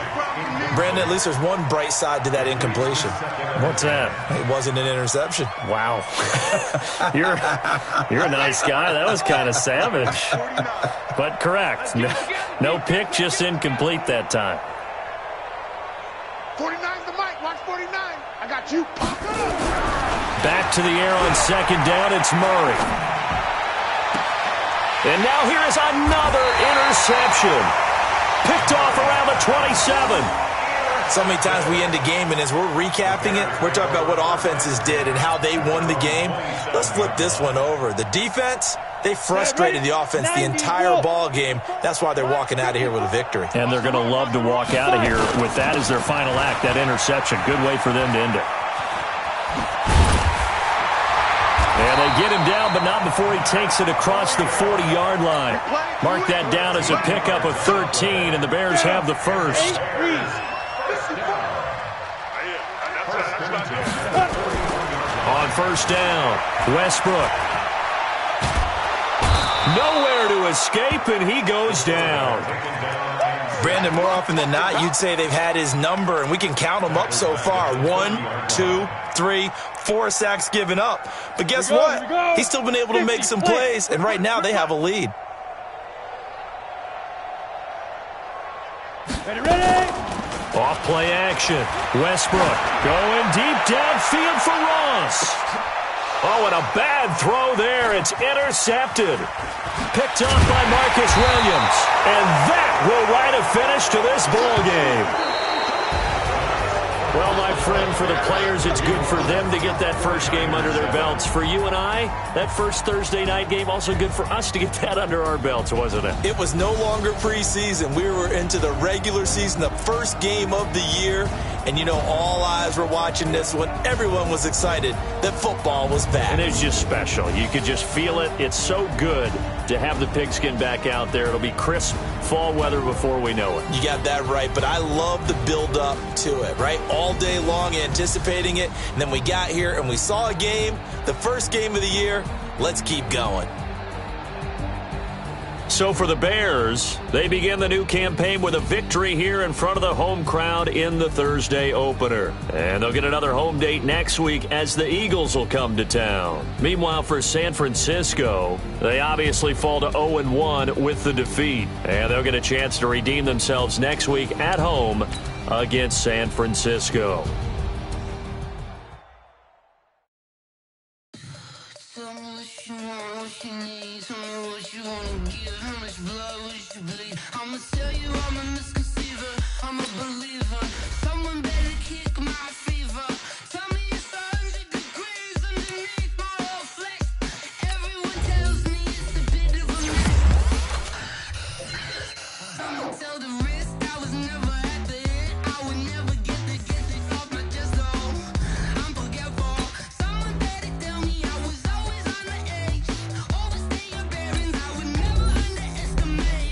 Brandon, at least there's one bright side to that incompletion. What's that? It wasn't an interception. Wow. You're a nice guy. That was kind of savage. But correct. No pick, just incomplete that time. 49's the mic. Watch 49. I got you. Back to the air on 2nd down. It's Murray. And now here is another interception. Picked off around the 27. So many times we end a game, and as we're recapping it, we're talking about what offenses did and how they won the game. Let's flip this one over. The defense, they frustrated the offense the entire ball game. That's why they're walking out of here with a victory. And they're going to love to walk out of here with that as their final act, that interception. Good way for them to end it. And they get him down, but not before he takes it across the 40-yard line. Mark that down as a pickup of 13, and the Bears have the first. On 1st down, Westbrook. Nowhere to escape, and he goes down. Brandon, more often than not, you'd say they've had his number, and we can count them up so far. 1, 2, 3, 4 sacks given up. But guess what? He's still been able to make some plays, and right now they have a lead. Ready? Off play action. Westbrook going deep downfield for Ross. Oh, and a bad throw there. It's intercepted. Picked off by Marcus Williams. And that will write a finish to this ball game. Well, my friend, for the players, it's good for them to get that first game under their belts. For you and I, that first Thursday night game, also good for us to get that under our belts, wasn't it? It was no longer preseason. We were into the regular season, the first game of the year. And, you know, all eyes were watching this one. Everyone was excited that football was back. And it's just special. You could just feel it. It's so good to have the pigskin back out there. It'll be crisp fall weather before we know it. You got that right, but I love the build-up to it, right? All day long anticipating it, and then we got here and we saw a game, the first game of the year. Let's keep going. So for the Bears, they begin the new campaign with a victory here in front of the home crowd in the Thursday opener. And they'll get another home date next week as the Eagles will come to town. Meanwhile, for San Francisco, they obviously fall to 0-1 with the defeat. And they'll get a chance to redeem themselves next week at home against San Francisco. I'ma tell you I'm a misconceiver, I'm a believer. Someone better kick my fever. Tell me it's 100 degrees underneath my whole flesh. Everyone tells me it's a bit of a mess. Someone tell the wrist I was never at the hit. I would never get this off my chest, though. I'm forgetful. Someone better tell me I was always on the edge. Overstay your bearings, I would never underestimate.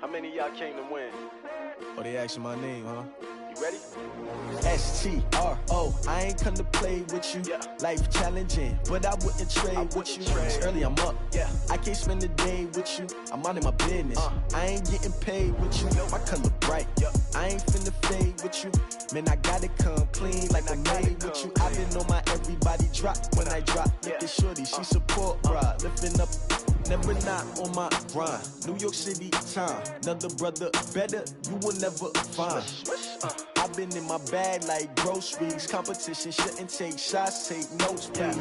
How many of y'all came to win? Oh, they asking my name, huh? You ready? S-T-R-O, I ain't come to play with you. Yeah. Life challenging, but I wouldn't trade with you. It's early, I'm up. Yeah. I can't spend the day with you. I'm out in my business. I ain't getting paid with you. My color bright. I ain't finna fade with you. Man, I gotta come clean like I made with you. I been on my everybody drop when I drop. Look at shorty, she support, bruh. Lifting up, never not on my grind. New York City time, another brother better, you will never find. I've been in my bag like groceries. Competition shouldn't take shots, take notes, please.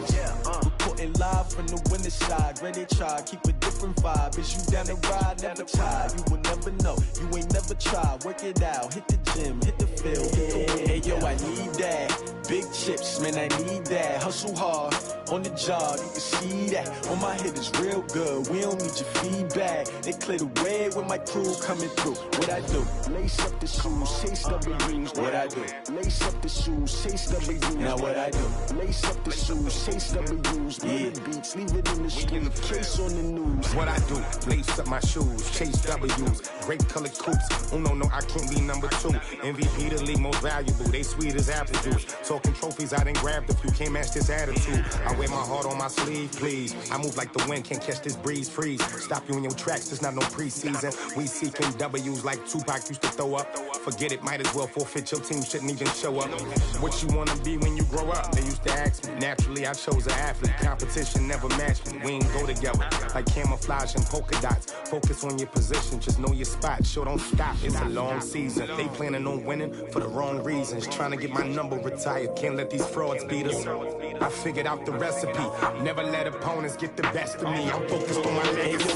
Reporting live from the winning side. Ready to try, keep a different vibe. Is you down the ride, never tired. You will never know, you ain't never tried. Work it out, hit the gym, hit the field, hit the wind. Hey yo, I need that. Big chips, man, I need that. Hustle hard, on the job, you can see that. On my head is real good, we don't need your feedback. They clear the way when my crew coming through. What I do? Lace up the shoes, chase double rings. What I do? Lace up the shoes, chase double rings. Now what I do? Lace up the shoes, chase double rings. Beat beats, leave it in the street, case on the news. What I do? Lace up my shoes, chase W's, great colored coops. Oh no, I can't be number 2. MVP the league most valuable, they sweet as apple juice. Talking trophies, I done grabbed a few, can't match this attitude. I wear my heart on my sleeve, please. I move like the wind, can't catch this breeze, freeze. Stop you in your tracks, there's not no preseason. We seeking W's like Tupac used to throw up. Forget it, might as well forfeit, your team shouldn't even show up. What you wanna be when you grow up? They used to ask me. Naturally, I chose an athlete. Competition never matched me. We ain't go together like camouflage and polka dots. Focus on your position, just know your spot. Sure, don't stop. It's a long season. They planning on winning for the wrong reasons. Trying to get my number retired. Can't let these frauds beat us. I figured out the recipe. Never let opponents get the best of me. I'm focused on my legacy.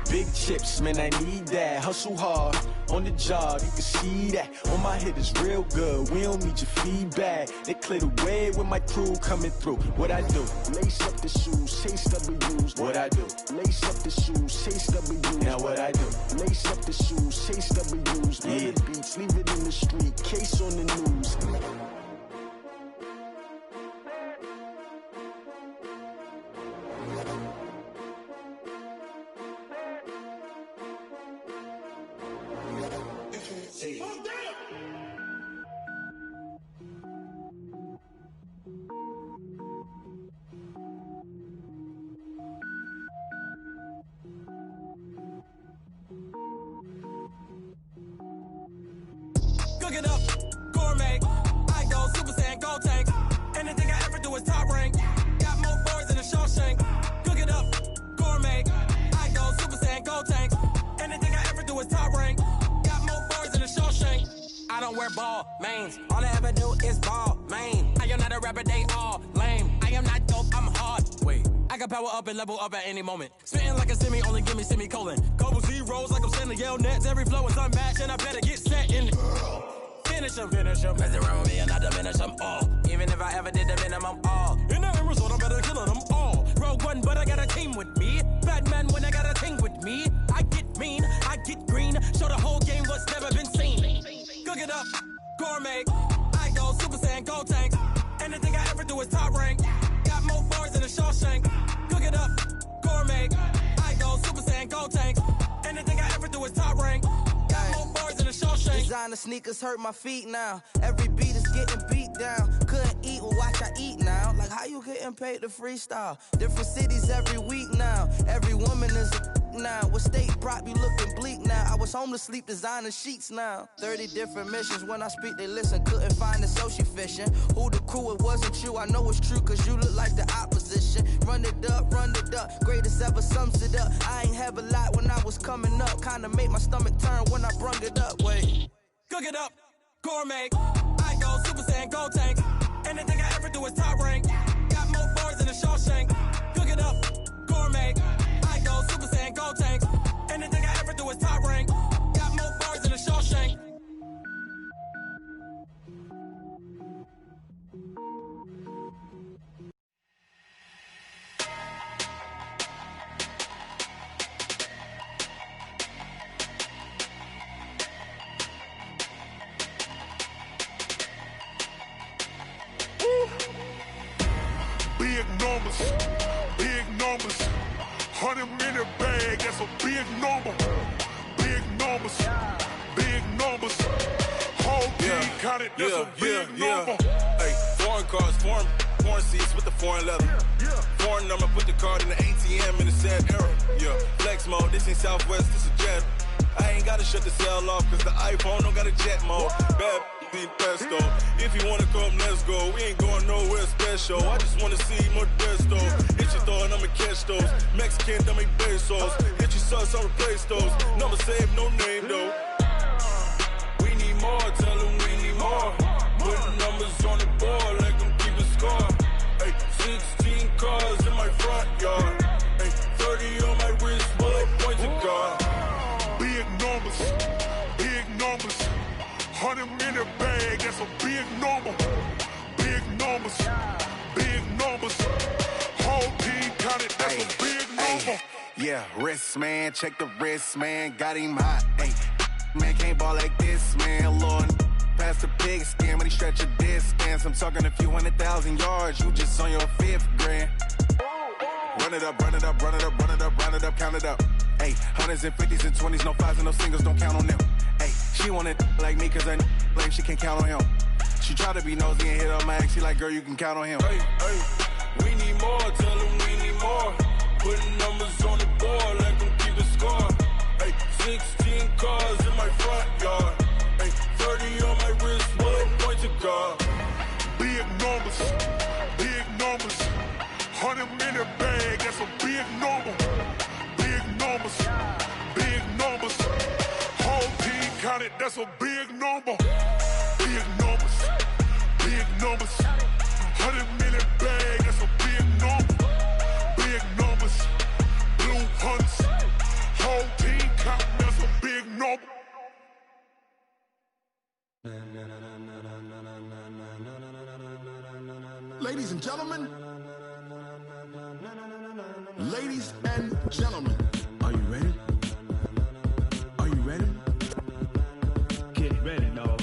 Big chips, man, I need that. Hustle hard on the job, you can see that. On my head is real good. We don't need your feedback. They clear the way with my crew coming through. What I do? Lace up the shoes, chase W's. What I do? Lace up the shoes, chase W's. Now what I do? Lace up the shoes, chase W's. Yeah. The beats, leave it in the street. Case on the news. Cook it up, gourmet. I go Super Saiyan, gold tank. Anything I ever do is top rank. Got more boys than a Shawshank. Cook it up, gourmet. I go Super Saiyan, gold tank. Anything I ever do is top rank. Got more boys than a Shawshank. I don't wear ball mains. All I ever do is ball main. I am not a rapper, they all lame. I am not dope, I'm hard. Wait, I can power up and level up at any moment. Spitting like a semi, only give me semicolon. Couple zeros like I'm sending yell nets. Every flow is unmatched and I better get set in. Finish them. Mess around with me and I diminish them all. Even if I ever did the minimum all. In the end result, I'm better killing them all. Rogue One, but I got a team with me. Batman when I got a thing with me. I get mean, I get green. Show the whole game what's never been seen. Cook it up, gourmet. I go Super Saiyan, gold tank. Anything I ever do is top rank. Got more bars than a Shawshank. Cook it up, gourmet. I go Super Saiyan, gold tank. Anything I ever do is top rank. Got more bars than a Shawshank. Designer sneakers hurt my feet now. Every beat is getting beat down. Couldn't eat, well watch I eat now. Like how you getting paid to freestyle? Different cities every week now. Every woman is a now. With state prop, you looking bleak now. I was home to sleep, designer sheets now. 30 different missions. When I speak, they listen. Couldn't find it, so she fishing. Who the crew, it wasn't you. I know it's true, cause you look like the opposition. Run it up, greatest ever sums it up. I ain't have a lot when I was coming up. Kinda made my stomach turn when I brung it up. Wait. Cook it up, gourmet. I go Super Saiyan, gold tank. Anything I ever do is top rank. Got more bars than a Shawshank. Cook it up, gourmet. I go Super Saiyan, gold tank. Anything I ever do is top rank. Got more bars than a Shawshank. Big numbers, 100-minute bag, that's a big number. Big numbers, whole team counted, that's a big number. Hey, foreign cars, foreign seats with the foreign leather. Foreign number, put the card in the ATM in the sad era. Yeah, flex mode, this ain't Southwest, this a jet. I ain't gotta shut the cell off, cause the iPhone don't got a jet mode. Bad pesto. If you wanna come, let's go. We ain't going nowhere special. I just wanna see Modesto. Hit your thought, I'ma catch those. Mexican, I make pesos. Hit your sus, I'll replace those. Number saved, no name though. We need more, tell them we need more. Putting numbers on the board, like them keep a score. Hey, 16 cars in my front yard. Hey, 30 on my wrist, bullet points of God. Big numbers, 100-minute bag, that's a big number. Big numbers, whole team counted, that's a big number. Yeah, wrist man, check the wrist man, got him hot. Ay, man can't ball like this, man. Lord, past the pig skin when he stretch a distance. I'm talking a few 100,000 yards, you just on your 5th grand. Run it up, count it up. Ay, hundreds and 50s and 20s, no 5s and no singles, don't count on them. Ay, she want it like me, cause I blame she can't count on him. She try to be nosy and hit up my ex, she like, girl, you can count on him. Hey, we need more, tell them we need more. Putting numbers on the board, like them keep a score. Hey, 16 cars in my front yard. Hey, 30 on my wrist, bullet points of God. that's a big number. Big numbers, big numbers. Whole team counted, that's a big number. Big numbers, big numbers. 100-minute bag, that's a big number. Big numbers, blue hunts. Whole team counting, that's a big number. Ladies and gentlemen, ladies and gentlemen, are you ready? Are you ready? Get ready, dog.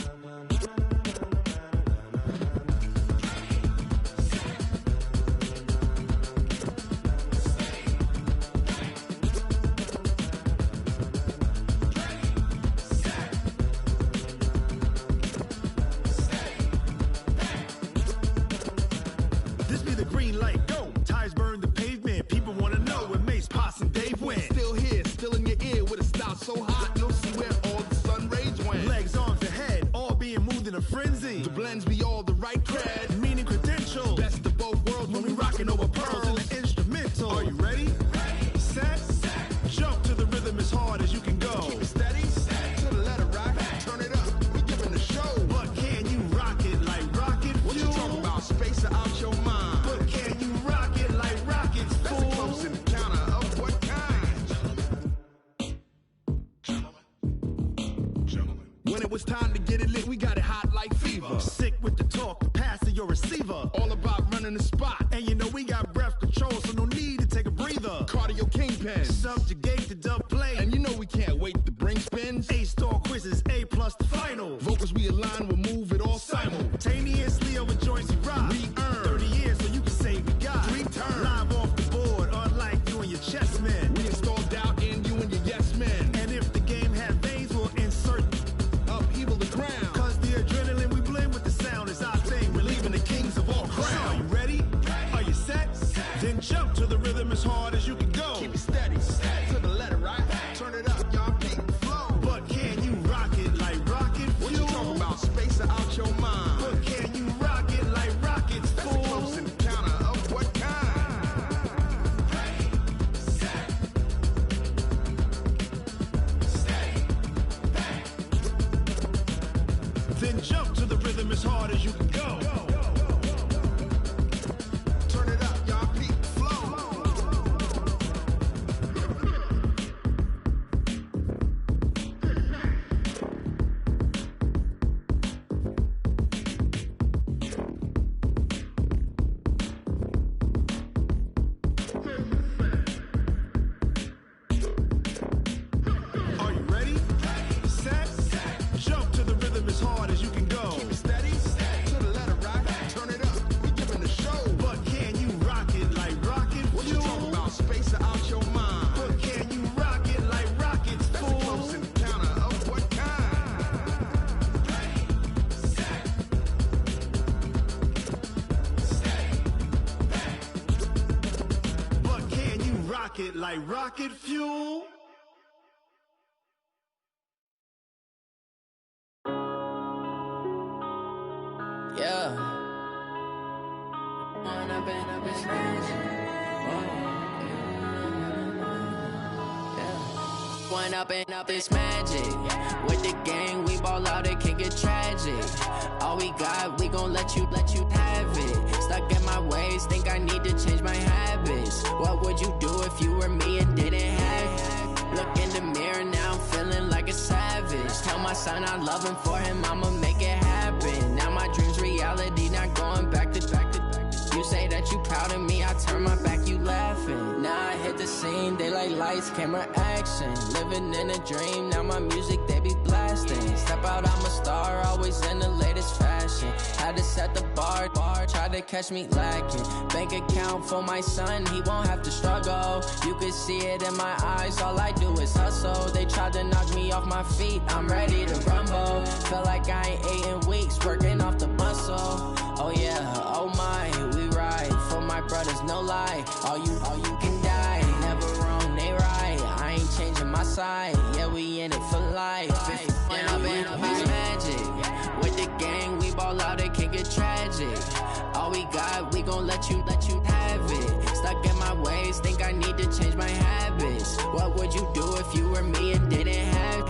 This be the green light, go. Tires burn the pavement. People wanna know where Mace, Potts, and Dave went. Still here, still in your ear with a style so hot, you'll see where all the sun rays went. Legs, arms, ahead, all being moved in a frenzy. The blends be all the right cred, meaning credentials. best of both worlds When we rockin' over pearls in the instrumental. Are you ready? Set, jump to the rhythm as hard as you can go. Keep it steady, to the letter right, turn it up, we giving the show. But can you rock it like rocket fuel? What you talking about, space out your mind? But can you rock it like rockets, That's a close encounter of what kind? When it was time to get it lit, we got it hot like fever. Sick with the talk, the pass to your receiver. All about running the spot, And you know we got breath control, so no need to take a breather. cardio kingpin. Subjugate the dub play. And you know we can't wait to bring spins. A-star quizzes, A+ the final. Vocals we align, we'll move it all Simultaneously over joints we rock. We earn 30 years so you can say we got 3 turns. live off the board, unlike you and your chess men. We install doubt in you and your yes men. And if the game had veins, we'll insert Upheaval the ground. Cause the adrenaline we blend with the sound is our thing. We're leaving the kings of all crowns. Are you ready? Are you set? Then jump to the rhythm as hard as you can go. Keep it steady, to the letter right. Turn it up, y'all peak flow. But can you rock it like rocket fuel? What you talking about, space out your mind? But can you rock it like rockets, That's a fool? close encounter of what kind? Then jump to the rhythm as hard as you can go. Turn it up, y'all peak flow. Are you ready? Set, jump to the rhythm as hard as you can go. Keep it steady, to the letter right. Turn it up, we giving the show. But can you rock it like rocket What you fuel? talking about, space out your mind? But can you rock it like rockets, That's a fool? close encounter of what kind? But can you rock it like rocket fuel? Yeah. Wanna be a bitch One up and up is magic. With the gang, we ball out, it can get tragic. All we got, we gon' let you have it. Stuck in my ways, think I need to change my habits. What would you do if you were me and didn't have it? Look in the mirror, now I'm feeling like a savage. Tell my son I love him, for him I'ma make it happen. Now my dream's reality, not going back to. You say that you proud of me, I turn my back, you laughing. Now I hit the scene, they like lights, camera, action. Living in a dream, now my music, they be blasting. Step out, I'm a star, always in the latest fashion. Had to set the bar, try to catch me lacking. Bank account for my son, he won't have to struggle. You could see it in my eyes, all I do is hustle. They tried to knock me off my feet, I'm ready to rumble. Feel like I ain't ate in weeks, working off the muscle. Oh yeah, oh my, we ride for my brothers, no lie. All you can die, never wrong, they right. I ain't changing my side, yeah, we in it for life. If when I've been up, it's magic. With the gang, we ball out, it can get tragic. All we got, we gon' let you have it. Stuck in my ways, think I if you were me and didn't have.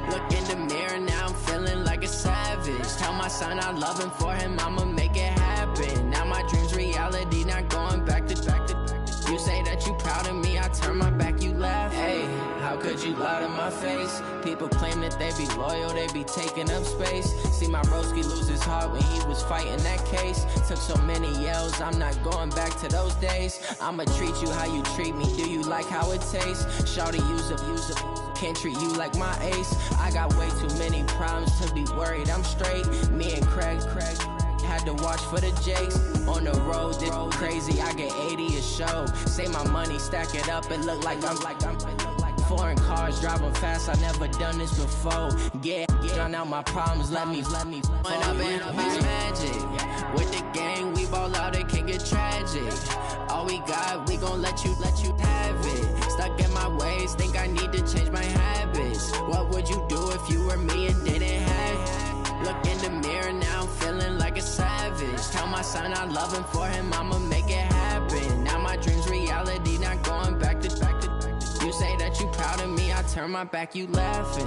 Look in the mirror, now I'm feeling like a savage. Tell my son I love him, for him I'ma make it happen. Now my dream's reality, not going back to. You say that you proud of me, I turn my back, you laugh. Hey, how could you lie to my face? People claim that they be loyal, they be taking up space. See my broski lose his heart when he was fighting that case. Took so many yells, I'm not going back to those days. I'ma treat you how you treat me, do you like how it tastes? Shawty, use up, can't treat you like my ace. I got way too many problems to be worried, I'm straight. Me and Craig had to watch for the Jakes. On the road, this crazy, I get 80 a show. Say my money, stack it up, it look like I'm foreign cars, driving fast, I never done this before. Get on out my problems, let me When I've been magic. With the gang, we ball out, it can get tragic. All we got, we gon' let you have it. Stuck in my ways, think I need to change my habits. What would you do if you were me and didn't have? Look in the mirror, now I'm feeling like a savage. Tell my son I love him, for him I'ma make it happen. Now my dream's reality, not going back to. You say that you proud of me, I turn my back, you laughing.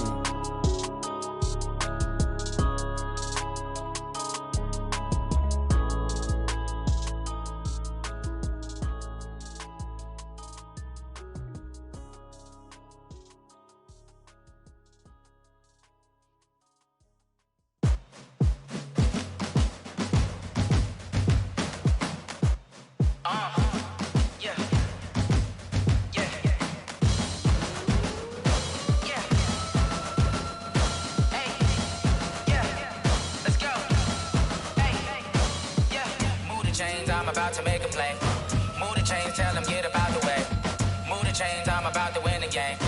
I'm about to make a play. Move the chains, tell them get up out the way. Move the chains, I'm about to win the game.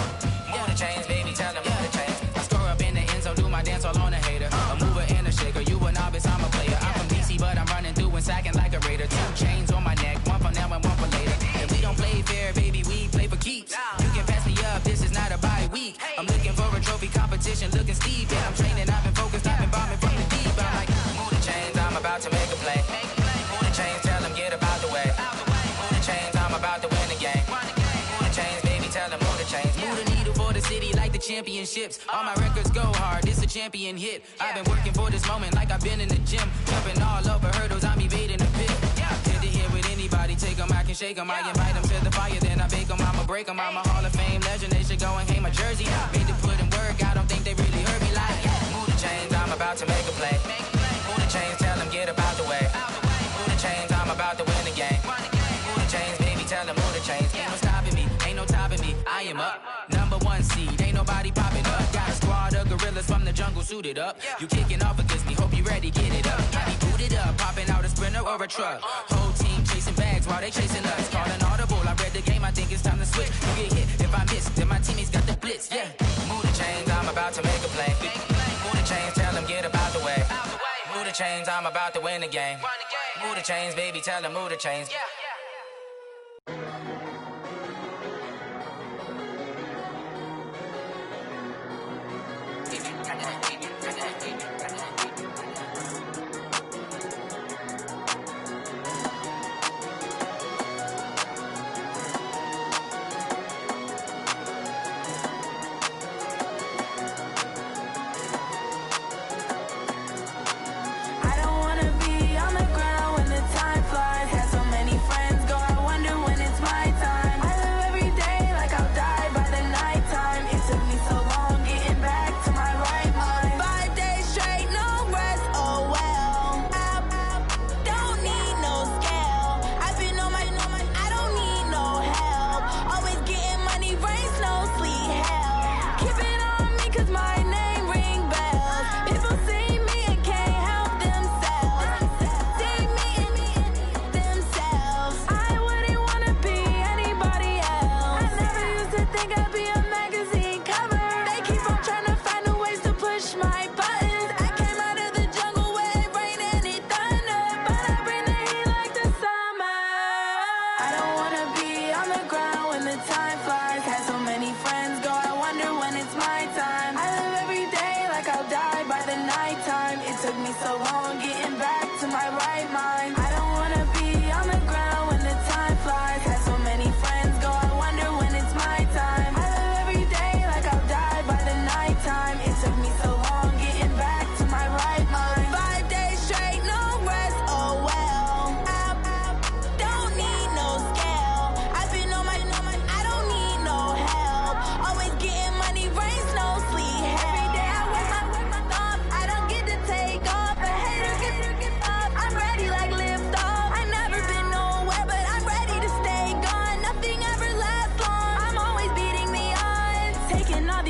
Move the chains, baby, tell them move the chains. I score up in the end zone, do my dance all on a hater. A mover and a shaker, you a novice, I'm a player. I'm from DC, but I'm running through and sacking like a raider. 2 chains on my neck, one for now and one for later. And we don't play fair, baby, we play for keeps. You can pass me up, this is not a bye week. I'm looking for a trophy competition, looking steep. Yeah, I'm training, I've been focused, I've been bombing from the deep. I'm like, move the chains, I'm about to make a play. Move the chains, tell them get up out the way. Move the chains, I'm about to win the game. Move the chains, baby, tell them move the chains. Move the needle for the city like the championships. All my records go hard, this a champion hit. I've been working for this moment like I've been in the gym. Jumping all over hurdles, I'm evading the pit. Hit to hit with anybody, take them, I can shake them. I invite them to the fire, then I bake them, I'ma break them. I'm a Hall of Fame legend, they should go and hang my jersey. Made to put in work, I don't think they really heard me like. Move the chains, I'm about to make a play. Move the chains, tell them get up out the way. Move the chains, I'm about to win the game. Move the chains, baby, tell them move the chains. Ain't no stopping me, ain't no topping me, I am up. #1 seed, ain't nobody popping up. Got a squad of gorillas from the jungle suited up. You kicking off against me, hope you ready, get it up. I be booted up, popping out a sprinter or a truck. Whole team chasing bags while they chasing us. Calling audible, I read the game, I think it's time to switch. You get hit, if I miss, then my teammates got the blitz, yeah. Move the chains, I'm about to make a play. Move the chains, tell them get up out the way. Move the chains, I'm about to win the game. Move the chains, baby, tell them move the chains. I don't wanna be on the ground when the time flies. Had so many friends.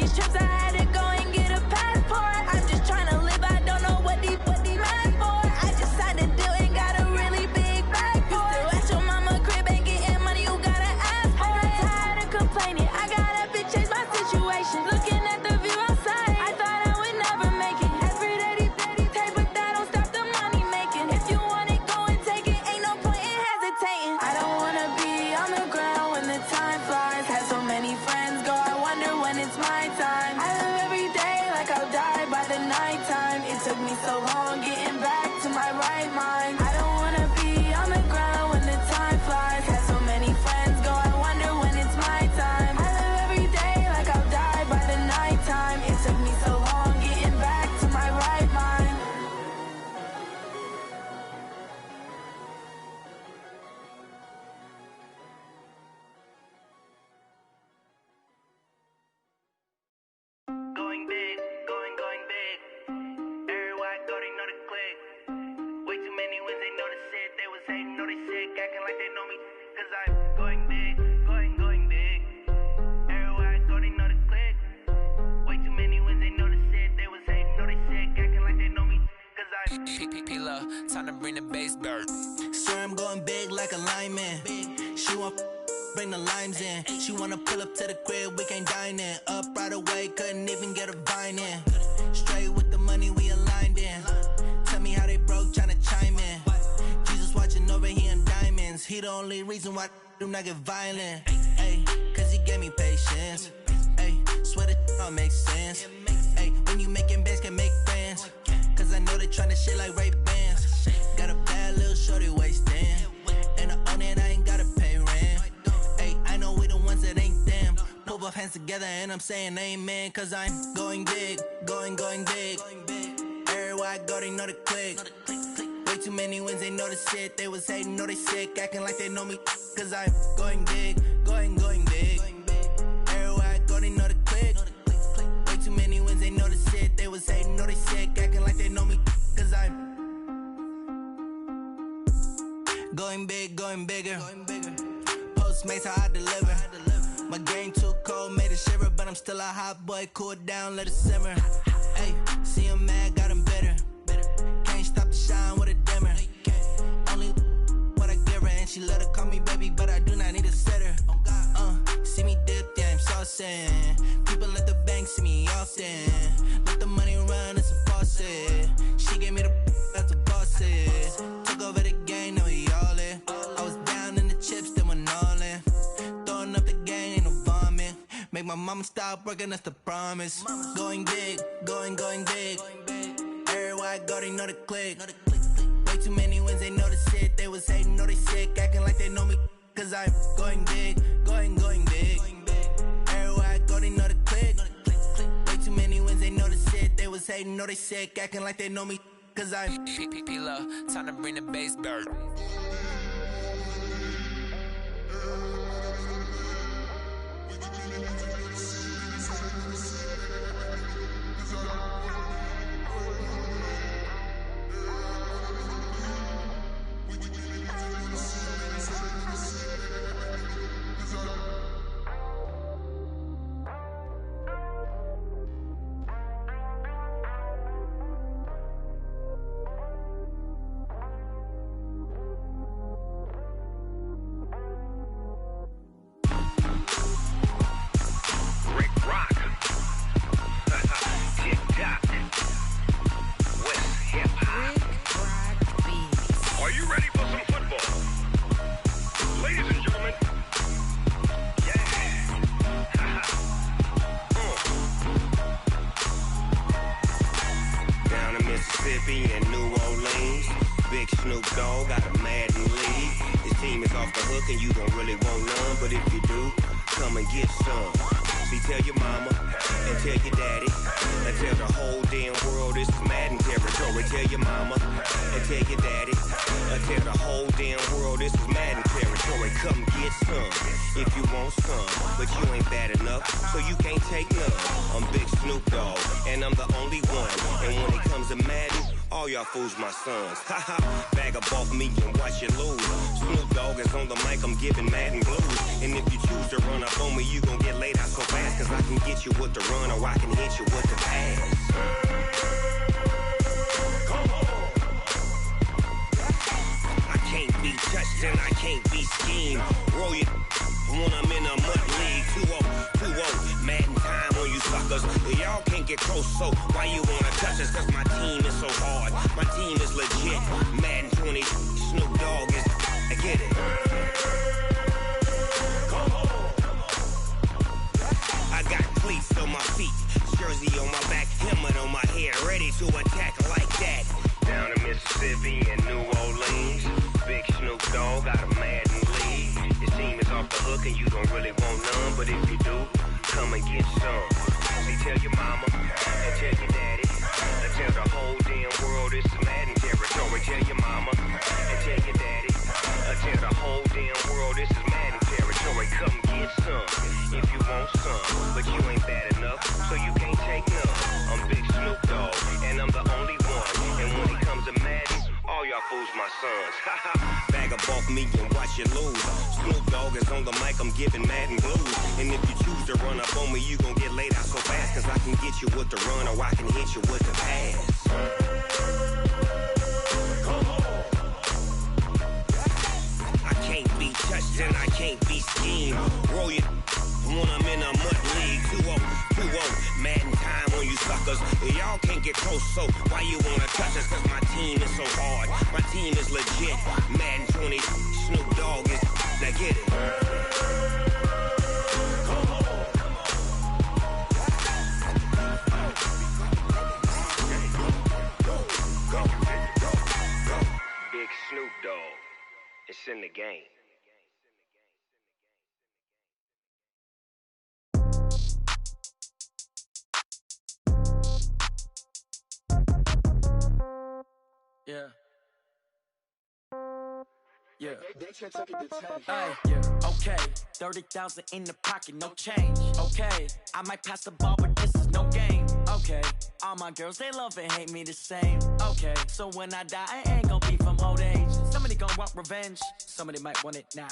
these trips, I had to go and get a passport. I'm just trying to live, I don't know what these mad for. I just signed a deal and got a really big bag for it. Still at your mama crib, ain't getting money, you gotta ask for it. I got tired of complaining, I got up and changed my situation. Looking at the view outside, I thought I would never make it. Every day they take, but that don't stop the money making. If you want it, go and take it, ain't no point in hesitating. I don't wanna be on the ground when the time flies. Had so many friends go, I wonder when it's my time. I live every day like I'll die by the nighttime. It took me so long getting back to my right mind. I don't wanna be on the ground when the time flies. Had so many friends go, I wonder when it's my time. I live every day like I'll die by the nighttime. It took me so long getting back to my right mind. Going big, going big. Everywhere I go, they know the click. Way too many wins, they know the shit. They was hating, know they sick, acting like they know me. Cause I'm going big, going big. Everywhere I go, they know the click. Way too many wins, they know the shit. They was hating, know they sick, acting like they know me. Cause I'm P-P-P-Love, time to bring the bass bird. Swear I'm going big like a lineman. She want bring the limes in. She wanna pull up to the crib, we can't dine in. Up right away, couldn't even get a vine in. Straight with the money we aligned in. Tell me how they broke, tryna chime in. Jesus watching over here in diamonds. He the only reason why do not get violent. Ay, cause he gave me patience. Ay, swear that all makes sense. Ay, when you making bands, can make friends. Cause I know they tryna shit like Ray Bans. Got a bad little shorty wasting. And I own it, I ain't gotta pay rent. Ay, I know we the ones that ain't them. Pull both hands together and I'm saying amen. Cause I'm going big, going big. Everywhere I go, they know the click. Way too many wins, they know the shit. They was hating, know they sick, acting like they know me. Cause I'm going big, going big. Everywhere I go, they know the click. Way too many wins, they know the shit. They was hating, know they sick, acting like they know me. Cause I'm going big, going bigger. Postmates how I deliver. My game too cold, made it shiver, but I'm still a hot boy. Cool it down, let it simmer. Hey, see him mad, got him bitter. Can't stop the shine with a dimmer. Only what I give her, and she let her call me baby, but I do not need a sitter. See me dip, yeah, I'm saucing. People at the bank see me often. Let the money run, it's a faucet. She gave me the that's a boss it. Took over the game, now we all in. I was down in the chips, then went all in. Throwing up the game, ain't no vomit. Make my mama stop working, that's the promise. Going big, going big. Everywhere I go, they know the click. Way too many wins, they know the shit. They was hating, know they sick, acting like they know me. Cause I'm going big, going big. Everywhere I go, they know the click. Way too many wins, they know the shit. They was hating, know they sick, acting like they know me. Cause I'm P-P-P-Love, time to bring the bass bird. Mississippi and New Orleans. Big Snoop Dogg got a mad in league. His team is off the hook and you don't really want none, but if you do, come and get some. See, tell your mama and tell your daddy and tell the whole damn world this is Madden territory. Tell your mama and tell your daddy and tell the whole damn world this is Madden territory. Come get some if you want some, but you ain't bad enough, so you can't take none. I'm Big Snoop Dogg and I'm the only one, and when it comes to Madden, All y'all fools my sons. Haha, bag up off me and watch you lose. Snoop Dogg is on the mic, I'm giving Madden blues. And if you choose to run up on me, you gon' get laid out so fast. Cause I can get you with the run or I can hit you with the pass. I can't be touched and I can't be schemed. Roll you when I'm in a mud league. 2-0, Madden time on you suckers. Y'all can't get close, so why you wanna touch us? Cause my team is so hard, my team is legit. Madden 20, Snoop Dogg is, I get it. I got cleats on my feet, jersey on my back, helmet on my head, ready to attack like that. Down in Mississippi and New Orleans, big Snoop Dogg got a Madden league. His team is off the hook and you don't really want none, but if you do, come and get some. See, tell your mama and tell your daddy, and tell the whole damn world it's Madden territory. Tell your mama and tell your daddy, and tell the whole damn world this is Madden territory. Come get some if you want some, but you ain't bad enough, so you can't take none. I'm Big Snoop Dogg, and I'm the only one. And when it comes to Madden, all y'all fools my sons. Bag up off me and watch you lose. Snoop Dogg is on the mic, I'm giving Madden blues. And if you choose to run up on me, you gon' get laid out so fast. Cause I can get you with the run or I can hit you with the pass. I can't be touched and I can't be schemed. Roll you when I'm in a mud league. 2-0, Madden time on you suckers. Y'all can't get close, so why you wanna touch us? Cause my team is so hard, my team is legit. Madden 20, Snoop Dogg is, now get it. Big Snoop Dogg, it's in the game. Yeah. Yeah. Ay, yeah. Okay. 30,000 in the pocket, no change. Okay. I might pass the ball, but this is no game. Okay. All my girls, they love and hate me the same. Okay. So when I die, I ain't gonna be from old age. Somebody gonna want revenge. Somebody might want it now.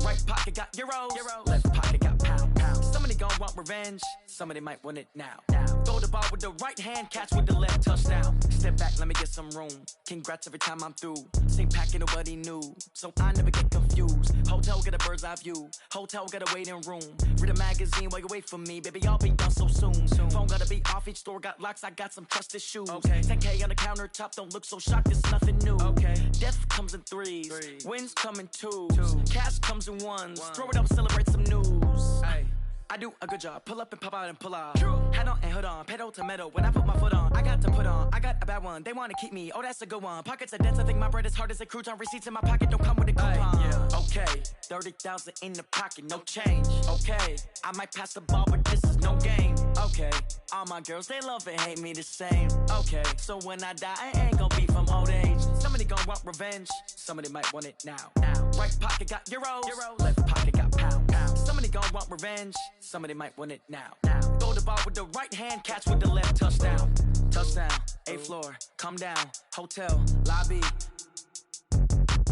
Right pocket got euros. Left pocket got pound. Somebody gonna want revenge. Somebody might want it now. Throw the ball with the right hand, catch with the left, touchdown. Step back, let me get some room. Congrats every time I'm through. Same packet, nobody knew, so I never get confused. Hotel get a bird's eye view. Hotel get a waiting room. Read a magazine while you wait for me, baby. I'll be done so soon. Phone gotta be off. Each store got locks. I got some trusted shoes. Okay. 10K on the countertop. Don't look so shocked. It's nothing new. Okay. Death comes in threes. Wins come in twos. Cash comes in ones. Throw it up, celebrate some news. Ay. I do a good job, pull up and pop out and pull off. Hat on and hood on, pedal to metal. When I put my foot on, I got to put on. I got a bad one, they wanna keep me. Oh, that's a good one. Pockets are dense, I think my bread is hard as a crouton. Receipts in my pocket don't come with a coupon. Yeah. Okay, 30,000 in the pocket, no change. Okay, I might pass the ball, but this is no game. Okay, all my girls, they love and hate me the same. Okay, so when I die, I ain't gonna be from old age. Somebody gonna want revenge, somebody might want it now. Right pocket got euros. Left pocket got pound. Somebody gonna want revenge, somebody might want it now. Throw the ball with the right hand, catch with the left, touchdown. Touchdown, 8th floor, come down, hotel, lobby.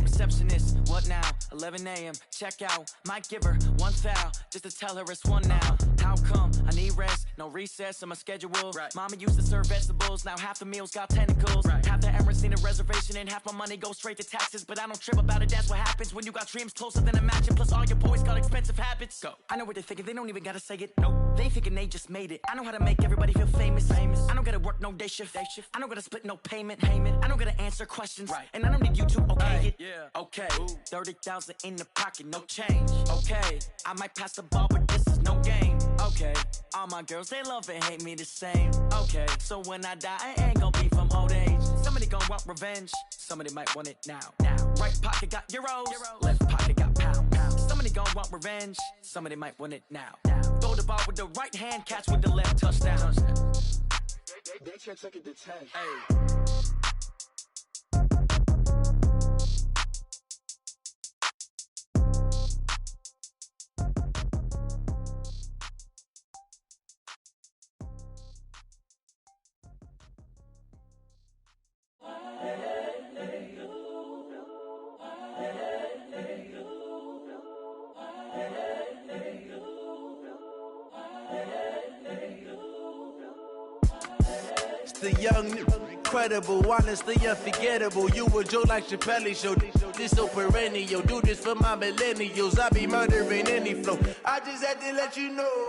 Receptionist, what now? 11 a.m., check out. Might give her one foul, just to tell her it's one now. How come? I need rest, no recess in my schedule. Mama used to serve vegetables, now half the meals got tentacles. Half the Emirates need a reservation and half my money goes straight to taxes. But I don't trip about it, that's what happens when you got dreams closer than a matching. Plus all your boys got expensive habits. Go. I know what they're thinking, they don't even gotta say it. Nope. They thinking they just made it. I know how to make everybody feel famous. I don't gotta work no day shift. I don't gotta split no payment. I don't gotta answer questions. And I don't need you to okay it. Okay, 30,000 in the pocket, no change. Okay, I might pass the ball, but this is no game. Okay, all my girls, they love and hate me the same. Okay, so when I die, I ain't gonna be from old age. Somebody gonna want revenge, somebody might want it now. Right pocket got euros, left pocket got pound. Somebody gonna want revenge, somebody might want it now. Throw the ball with the right hand, catch with the left, touchdown. They can't take it to 10. Hey. the young, incredible, honestly unforgettable. You a joke like Chappelle Show. This so perennial. Do this for my millennials. I be murdering any flow. I just had to let you know.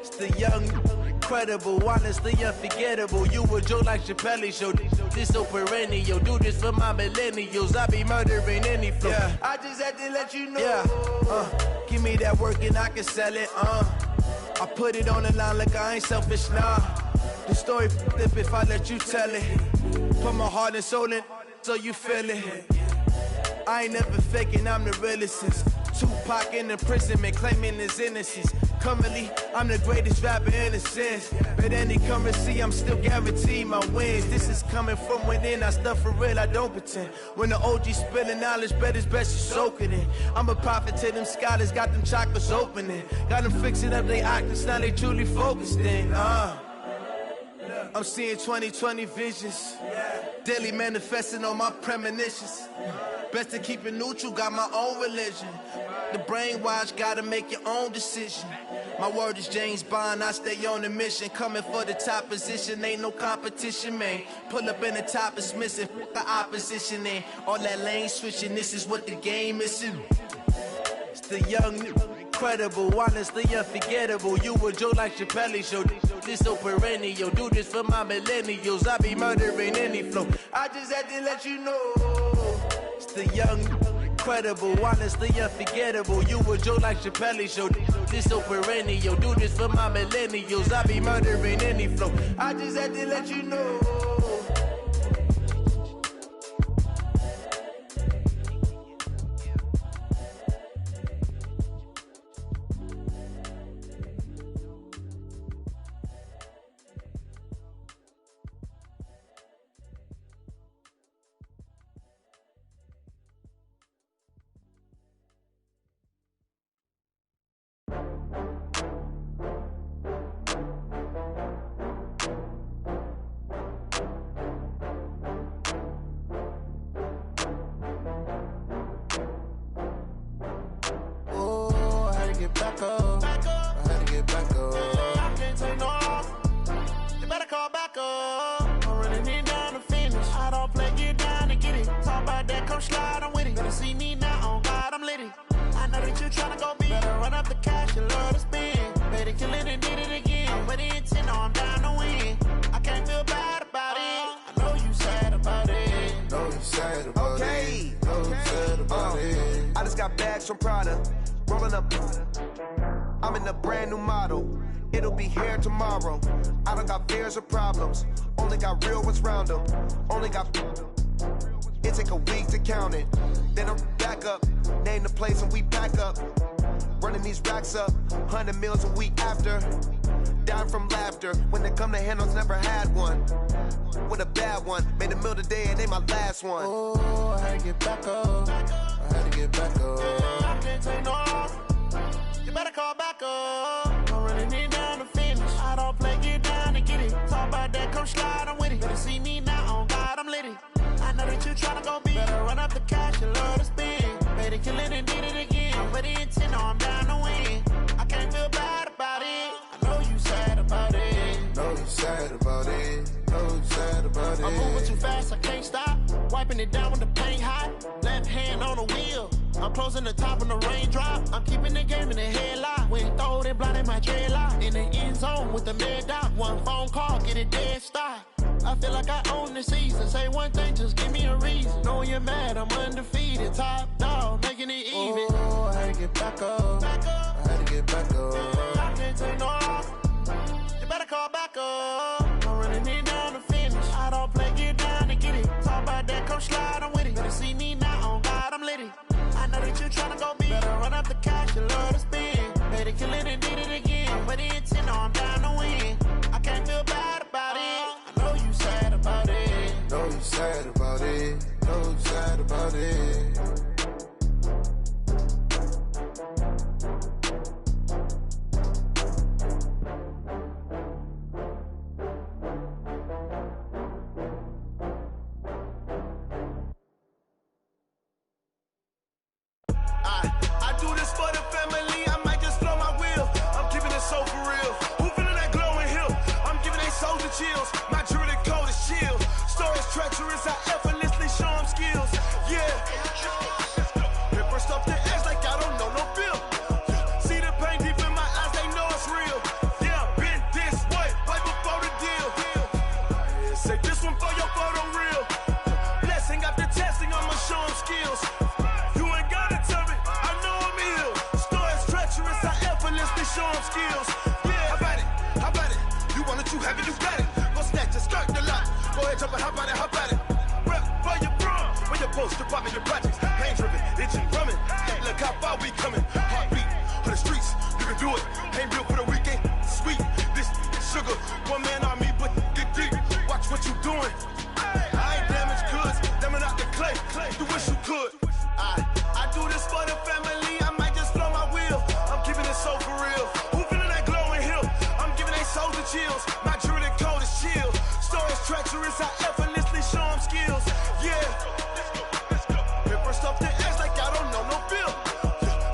It's the young, incredible, honestly unforgettable. You a joke like Chappelle Show. This so perennial. Do this for my millennials. I be murdering any flow. Yeah. I just had to let you know. Yeah. Give me that work and I can sell it. I put it on the line like I ain't selfish, nah. The story flip if I let you tell it. Put my heart and soul in so you feel it. I ain't never faking, I'm the realest since Tupac in imprisonment, claiming his innocence. Currently, I'm the greatest rapper in a sense. But any currency, I'm still guaranteed my wins. This is coming from within, I stuff for real, I don't pretend. When the OG spilling knowledge, bet it's best you soak it in. I'm a prophet to them scholars, got them chakras opening. Got them fixing up their octaves, now they truly focused in. I'm seeing 2020 visions. Daily manifesting on my premonitions. Best to keep it neutral, got my own religion. The brainwash, gotta make your own decision. My word is James Bond, I stay on a mission. Coming for the top position, ain't no competition, man. Pull up in the top is missing, the opposition in. All that lane switching, this is what the game is. It's the young, incredible, honestly unforgettable. You a joke like Chappelle Show. This so perennial. Do this for my millennials. I be murdering any flow. I just had to let you know. It's the young, incredible, honestly unforgettable. You a joke like Chappelle Show. This so perennial. Do this for my millennials. I be murdering any flow. I just had to let you know. Back up. I had to get back up. I can't take no off. You better call back up. I'm running it down to finish. I don't play, get down to get it. Talk about that, come slide, I'm with it. Better see me now, on God, I'm litty. I know that you tryna go big. Better run up the cash, you love to spend. Better kill it and did it again. I'm with the intent, no, I'm down to win. I can't feel bad about it. I know you sad about it. Know you sad about it. Know you sad about it. I just got bags from Prada. Rolling up, I'm in a brand new model. It'll be here tomorrow. I don't got fears or problems. Only got real ones round them. Only got. It take a week to count it. Then I'm back up. Name the place and we pack up. Running these racks up. 100 meals a week after. Dying from laughter. When they come to handles, never had one. With a bad one. Made a meal today and they my last one. Oh, I had to get back up. I had to get back up. I can't take no off. You better call back up. I'm running it down to finish. I don't play, get down to get it. Talk about that, come slide, I'm with it. Better see me now, on God, I'm litty. I know that you tryna go big. Better run up the cash, you love to spend. Better kill it and did it again. I'm with the intent, no, I'm down to win. I can't feel bad about it. I know you sad about it. Know you sad about it. Know you sad about it. I'm moving too fast, I can't stop. Wiping it down with the paint hot. Left hand on the wheel. I'm closing the top when the raindrop. I'm keeping the game in the headlock. When throw it blind in my dreadlock. In the end zone with the mid dot. One phone call, get it dead stop. I feel like I own the season. Say one thing, just give me a reason. Knowing you're mad, I'm undefeated. Top dog, making it even. Oh, I had to get back up. I had to get back up. I can't take no off. You better call back up. I'm running it down to finish. I don't play, get down to get it. Talk about that, come slide, I'm with it. Better see me now, on God, I'm litty. I know that you tryna go big. Better run up the cash, you love to spend. Better kill it and did it again. With the intent, no, I'm down to win. I can't feel bad about it. I know you sad about it. Know you sad about it. Know you sad about it. show them skills. Yeah, how about it? How about it? You want it, you have it, you got it. Go snatch it, skirt the lot. Go ahead, jump it, how about it? How about it? Rep for your bra, for your post, your poppin', your projects. Pain driven, itching, drumming. Hey, look how far we coming. Heartbeat for the streets, you can do it. Ain't built for the weekend. Sweet, this sugar, one man army, but get deep. Watch what you doing. I ain't damaged goods, them out the clay. You wish you could. I do this for the family. I might just blow my wheel. I'm keeping it so for real. Who feeling that glowing hill? I'm giving they souls the chills. My jewelry code is chill. Stories treacherous, I effortlessly show them skills. Yeah. Hit first off the edge like I don't know no feel.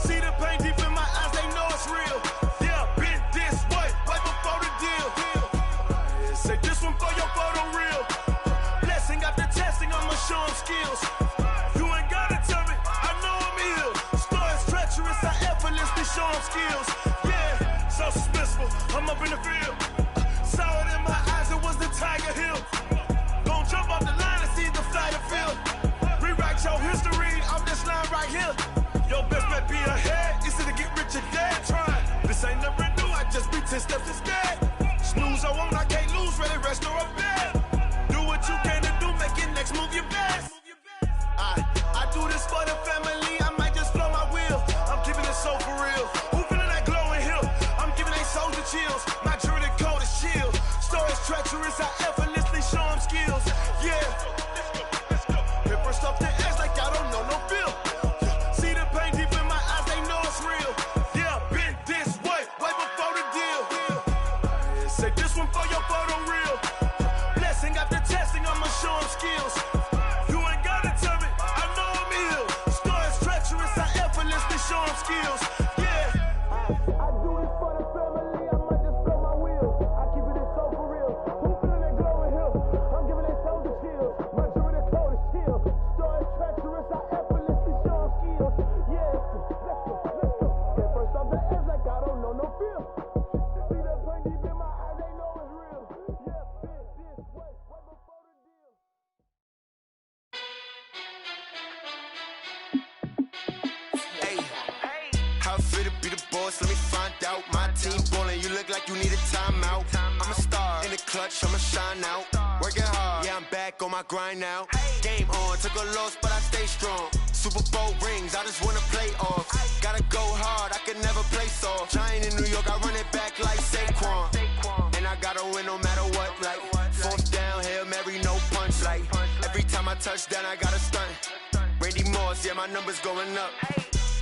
See the pain deep in my eyes, they know it's real. Yeah, been this way, right before the deal. Say this one for your photo reel. Blessing after testing, I'ma show them skills. You ain't gotta tell me, I know I'm ill. Stories treacherous, I effortlessly show them skills. Yeah, so suspenseful, I'm up in the field. Saw it in my eyes, it was the Tiger Hill. Gon' jump off the line and see the flight of field. Rewrite your history off this line right here. Your best bet be ahead, easy to get rich or dead. Trying, this ain't never new, I just be 10 steps instead. Snooze, I won't, I can't lose, ready, rest or a bed. Do what you can to do, make your next move your best. I do this for the family, I might just blow my wheel. I'm keeping it so for real. Who feeling that glowing hill? I'm giving they souls the chills. My jewelry code is chill. Stories treacherous, I effortlessly show them skills. Yeah. Hit first off the edge like I don't know no feel. See the pain deep in my eyes, they know it's real. Yeah, been this way, way before the deal. Say this one for your photo reel. Blessing after testing, I'ma show them skills. You ain't gotta tell me, I know I'm ill. Stories treacherous, I effortlessly show them skills. Yeah. I do this for the family, I might just blow my wheel. I keep it so for real. Who feeling that glowing hill? I'm giving they souls the chills. My jewelry code is chill. Stories treacherous, I effortlessly show them skills. Yeah. Let's go, let's go. Get first off the edge like I don't know no feel. See that pain deep in my eyes, they know it's real. Yeah, been this way, way before the deal. Hey, how fit to be the boss? Let me find out. My team ballin', you look like you need a timeout. I'm a star in the clutch, I'ma shine out. Working hard, yeah, I'm back on my grind now. Game on, took a loss, but I stay strong. Super Bowl rings, I just wanna play off. Gotta go hard, I can never play soft. Giant in New York, I run it back like Saquon. And I gotta win no matter what, like fourth down, Hail Mary, no punch. Like every time I touch down, I gotta stunt. Randy Moss, yeah, my numbers going up.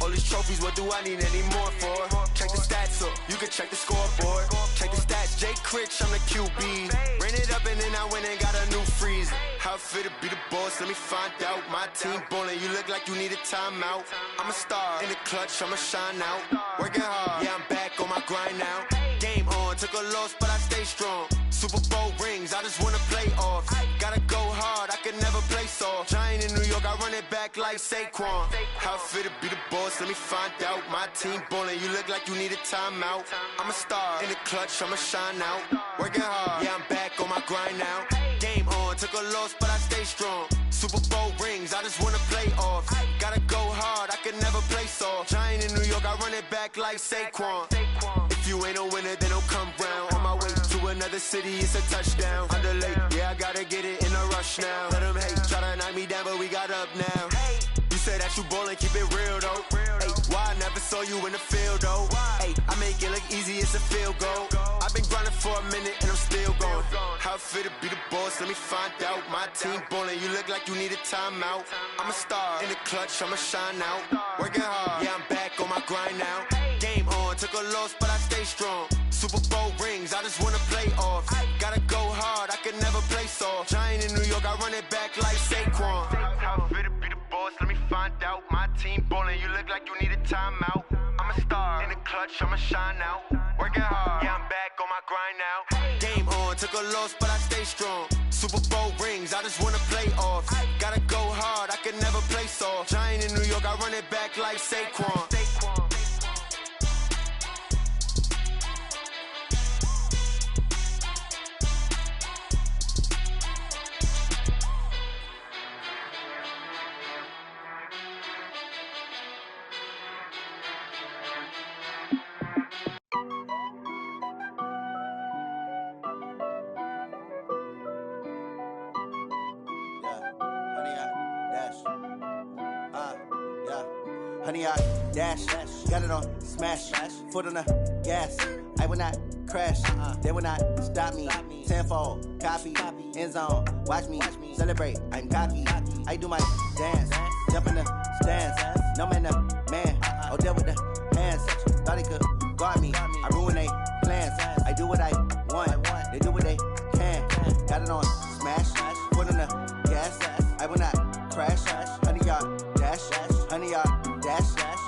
All these trophies, what do I need any more for? Check the stats up, you can check the scoreboard. Check the stats, Jake Critch, I'm the QB. Ran it up and then I went and got a new freeze. How fit to be the boss, let me find out. My team ballin', you look like you need a timeout. I'm a star in the clutch, I'ma shine out. Working hard, yeah, I'm back on my grind now. Game on, took a loss, but I stay strong. Super Bowl rings, I just wanna play off. Gotta go hard, I can never play soft. Giant in New York, I run it back like Saquon. How fit to be the boss, let me find out. My team ballin', you look like you need a timeout. I'm a star in the clutch, I'ma shine out. Working hard, yeah, I'm back on my grind now. Game on, took a loss, but I stay strong. Super Bowl rings, I just wanna play off. Gotta go hard, I can never play soft. Giant in New York, I run it back like Saquon. If you ain't a winner, then don't come round. On my way to another city, it's a touchdown. Underlay, yeah, I gotta get it in a rush now. Let them hate, try to knock me down, but we got up now. You say that you ballin', keep it real though. Hey, why I never saw you in the field though? Hey, I make it look easy, it's a field goal. I've been grinding for a minute and I'm still going. How fit to be the boss, let me find out. My team ballin', you look like you need a timeout. I'm a star in the clutch, I'ma shine out. Working hard, yeah, I'm back on my grind now. Game on, took a loss, but I stay strong. Super Bowl rings, I just wanna play off. Gotta go hard, I can never play soft. Giant in New York, I run it back like Saquon. How fit to be the boss, let me find out. My team ballin', you look like you need a timeout. I'm a star in the clutch, I'ma shine out. Working hard, yeah, I'm back on my grind now. Game on, took a loss, but I stay strong. Super Bowl rings, I just wanna play off. Gotta go hard, I can never play soft. Giant in New York, I run it back like Saquon. honey, I dash. Got it on smash, foot on the gas. I will not crash, they will not stop me. Tenfold, copy, end zone, watch me celebrate. I'm cocky, I do my dance, jump in the stands. No man, the man, oh, deal with the hands. Thought he could guard me, I ruin they plans. I do what I want, they do what they can. Got it on smash, foot on the gas. I will not crash, honey, yard dash, honey, yard dash,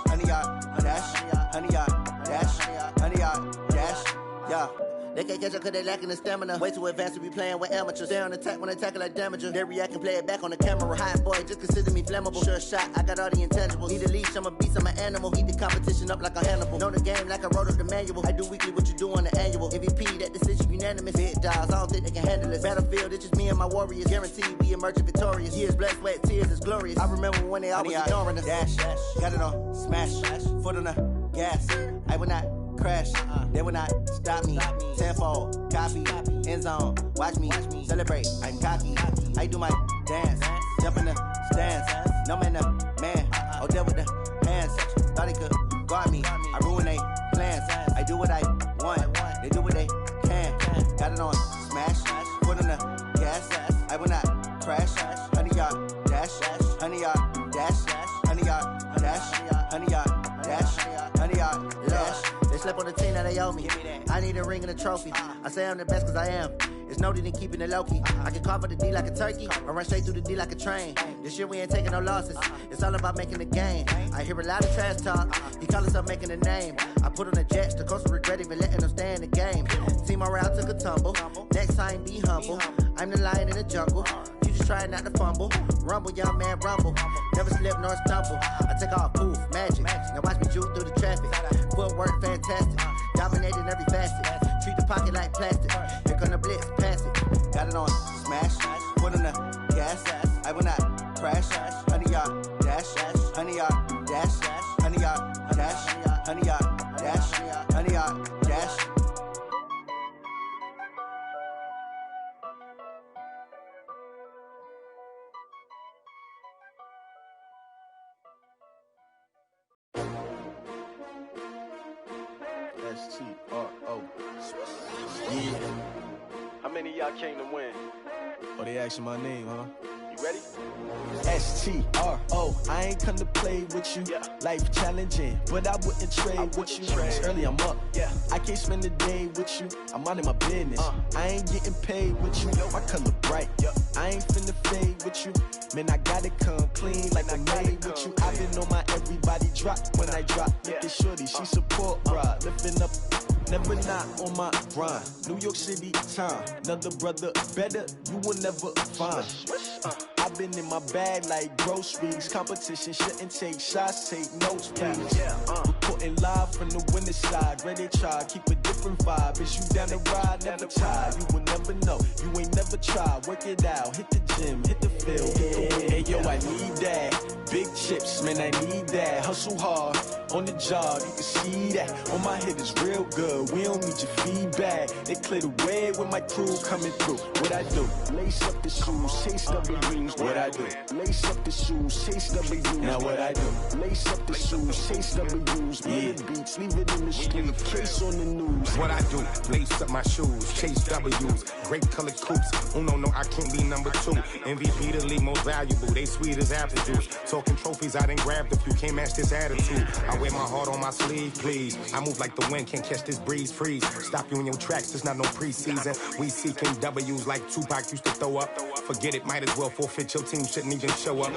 honey, yard dash, honey, yard dash, honey, yard dash, yeah. They can't catch up cause they lacking the stamina. Way too advanced to be playing with amateurs. Stay on attack when they tackle like damager. They react and play it back on the camera. Hot boy, just consider me flammable. Sure shot, I got all the intangibles. Need a leash, I'm a beast, I'm an animal. Heat the competition up like a Hannibal. Know the game like I wrote up the manual. I do weekly what you do on the annual. MVP, that decision unanimous. Big dogs, I don't think they can handle it. Battlefield, it's just me and my warriors. Guaranteed we emerging victorious. Years, blood, sweat, tears, it's glorious. I remember when they always ignoring us. Dash, got it on smash, foot on the gas. I will not crash, they will not stop me. Tenfold, copy, end zone, watch me celebrate. I'm cocky, I do my dance, jump in the stands. No man, the man, oh, deal with the hands. Thought he could guard me, I ruin they plans. I do what I want, they do what they can. Got it on smash, foot on the gas. I will not crash, honey, yard dash, honey, yard dash, honey, yard dash, honey, yard dash, honey, yard dash. They slept on the team that they owe me. I need a ring and a trophy. I say I'm the best cause I am. It's no need in keeping it low-key. I can carve up the D like a turkey or run straight through the D like a train. This year we ain't taking no losses. It's all about making the game. I hear a lot of trash talk. He call himself making a name. I put on the jets. The coach will regret even letting them stay in the game. Team morale took a tumble. Next time be humble. I'm the lion in the jungle. You just try not to fumble. Rumble, young man, rumble. Never slip nor stumble. I take off, poof, magic. Now watch me juke through the traffic. Footwork fantastic. Dominating every facet. Treat the pocket like plastic. Here come the blitz, pass it. Got it on smash, foot on the gas. I will not crash. Honey, yard dash, honey, yard dash, honey, yard dash, honey, yard dash, honey, yard dash. S-T-R-O. Yeah. How many of y'all came to win? Oh, they asking my name, huh? You ready? S-T-R-O. I ain't come to play with you. Life challenging, but I wouldn't trade with you. It's early, I'm up. I can't spend the day with you. I'm out of my business. I ain't getting paid with you. My color bright. I ain't finna fade with you. Man, I gotta come clean like I made with you. I've been on my everybody drop when I drop. Look at shorty, she support rod. Lifting up, never not on my grind. New York City time, another brother better, you will never find. I've been in my bag like groceries. Competition shouldn't take shots, take notes, please. Reporting live from the winter side. Ready to try, keep a different vibe. Is you down the ride, never tired. You will never know, you ain't never tried. Work it out, hit the gym, hit the field. Hey yo, I need that. Big chips, man, I need that. Hustle hard, on the job, you can see that. On my head is real good, we don't need your feedback. They clear the way with my crew coming through. What I do? Lace up the shoes, chase W's. What I do? Lace up the shoes, chase W's. Now what I do? Lace up the shoes, chase W's. Yeah. Beats, leave it in the street, case on the news. What I do? Lace up my shoes, chase W's. Great colored coops. Oh no, I can't be number 2. MVP the league most valuable. They sweet as apple juice. Talking trophies, I done grabbed a few. Can't match this attitude. I wear my heart on my sleeve, please. I move like the wind, can't catch this breeze. Freeze. Stop you in your tracks, there's not no preseason. We seeking W's like Tupac used to throw up. Forget it, might as well forfeit. Your team shouldn't even show up.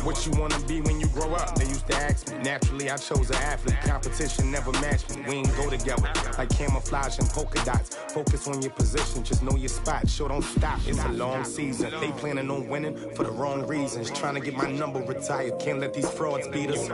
What you wanna be when you grow up? They used to ask me. Naturally, I chose an athlete. Competition never matched me. We ain't go together like camouflage and polka dots. Focus on your position, just know your spot. Sure, don't stop. It's a long season. They planning on winning for the wrong reasons. Trying to get my number retired. Can't let these frauds beat us.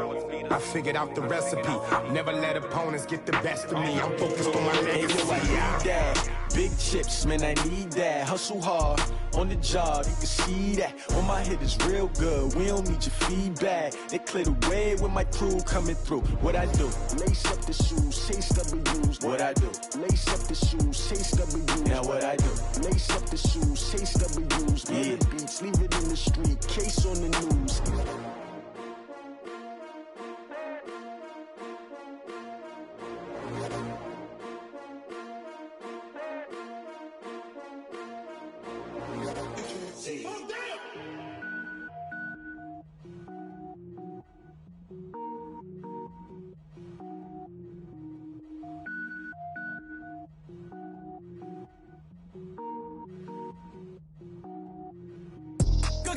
I figured out the recipe. Never let opponents get the best of me. I'm focused on my legacy. Big chips, man, I need that. Hustle hard, on the job, you can see that. On my head is real good, we don't need your feedback. They clear the way with my crew coming through. What I do? Lace up the shoes, chase W's. What I do? Lace up the shoes, chase W's. Now what I do? Lace up the shoes, chase W's. Yeah. Beats, leave it in the street, case on the news.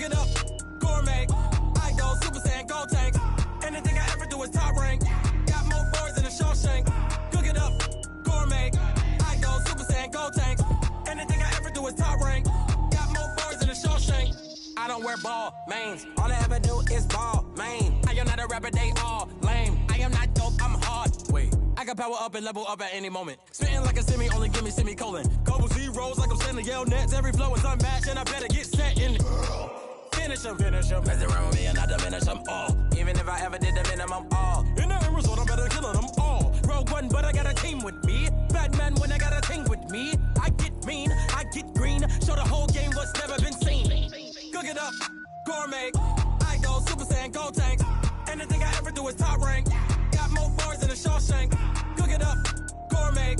Cook it up, gourmet. I go Super Saiyan, Gold Tank. Anything I ever do is top rank. Got more boys than a Shawshank. Cook it up, gourmet. I go Super Saiyan, Gold Tank. Anything I ever do is top rank. Got more boys than a Shawshank. I don't wear ball mains. All I ever do is ball main. I am not a rapper, they all lame. I am not dope, I'm hard. Wait, I can power up and level up at any moment. Spitting like a semi, only give me semicolon. Couple zeros like I'm sending yell nets. Every flow is unmatched and I better get set in. Finish them. Mess around with me and I diminish them all. Even if I ever did the minimum all. In the end result, I'm better killing them all. Rogue One, but I got a team with me. Batman when I got a team with me. I get mean, I get green. Show the whole game what's never been seen. Cook it up, gourmet. I go Super Saiyan, Gold Tank. Anything I ever do is top rank. Got more bars than a Shawshank. Cook it up, gourmet.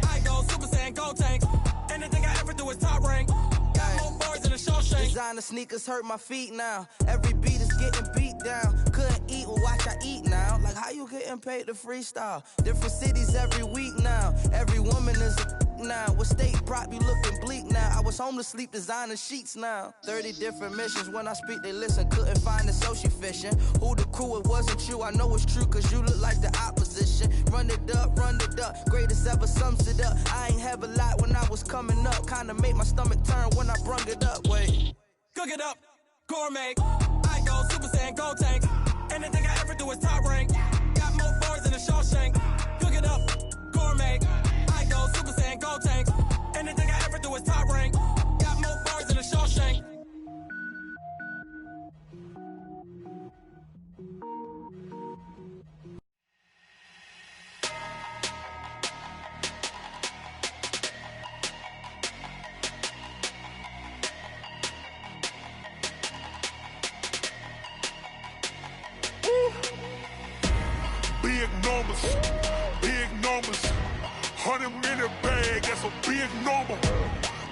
I go Super Saiyan, Gold Tank. Anything I ever do is top rank. Got more bars than a Shawshank. Designer sneakers hurt my feet now. Every beat is getting beat down. Couldn't eat, well watch I eat now. Like how you getting paid to freestyle? Different cities every week now. Every woman is a now. What state prop you looking bleak now? I was home to sleep designing sheets now. 30 different missions. When I speak they listen. Couldn't find it so she fishing. Who the crew, it wasn't you. I know it's true cause you look like the opposition. Run it up. Greatest ever sums it up. I ain't have a lot when I was coming up. Kinda made my stomach turn when I brung it up. Wait. Cook it up, gourmet. I go Super Saiyan, Gold Tank. Anything I ever do is top rank. Got more bars than a Shawshank. Cook it up, gourmet. I go Super Saiyan, Gold Tank. Anything I ever do is top rank. Got more bars than a Shawshank. Big numbers, 100 in the bag, that's a big number.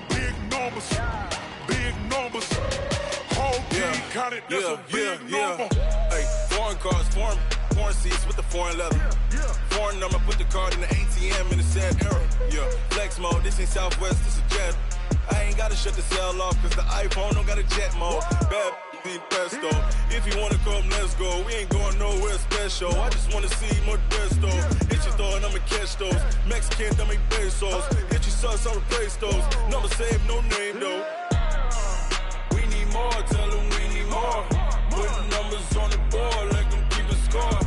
Big numbers, whole team counted, that's a big number. Hey, foreign cars, foreign seats with the foreign leather. Foreign number, put the card in the ATM in the sad era. Yeah, flex mode, this ain't Southwest, this a jet. I ain't gotta shut the cell off, cause the iPhone don't got a jet mode. Bad need pesto. If you wanna come, let's go. We ain't going nowhere special. I just wanna see more pesto. Hit your thought, I'ma catch those. Mexican, dummy pesos. Hit your sus, I'll replace those. Number saved, no name though. We need more, tell them we need more. Putting numbers on the board like them keep a score.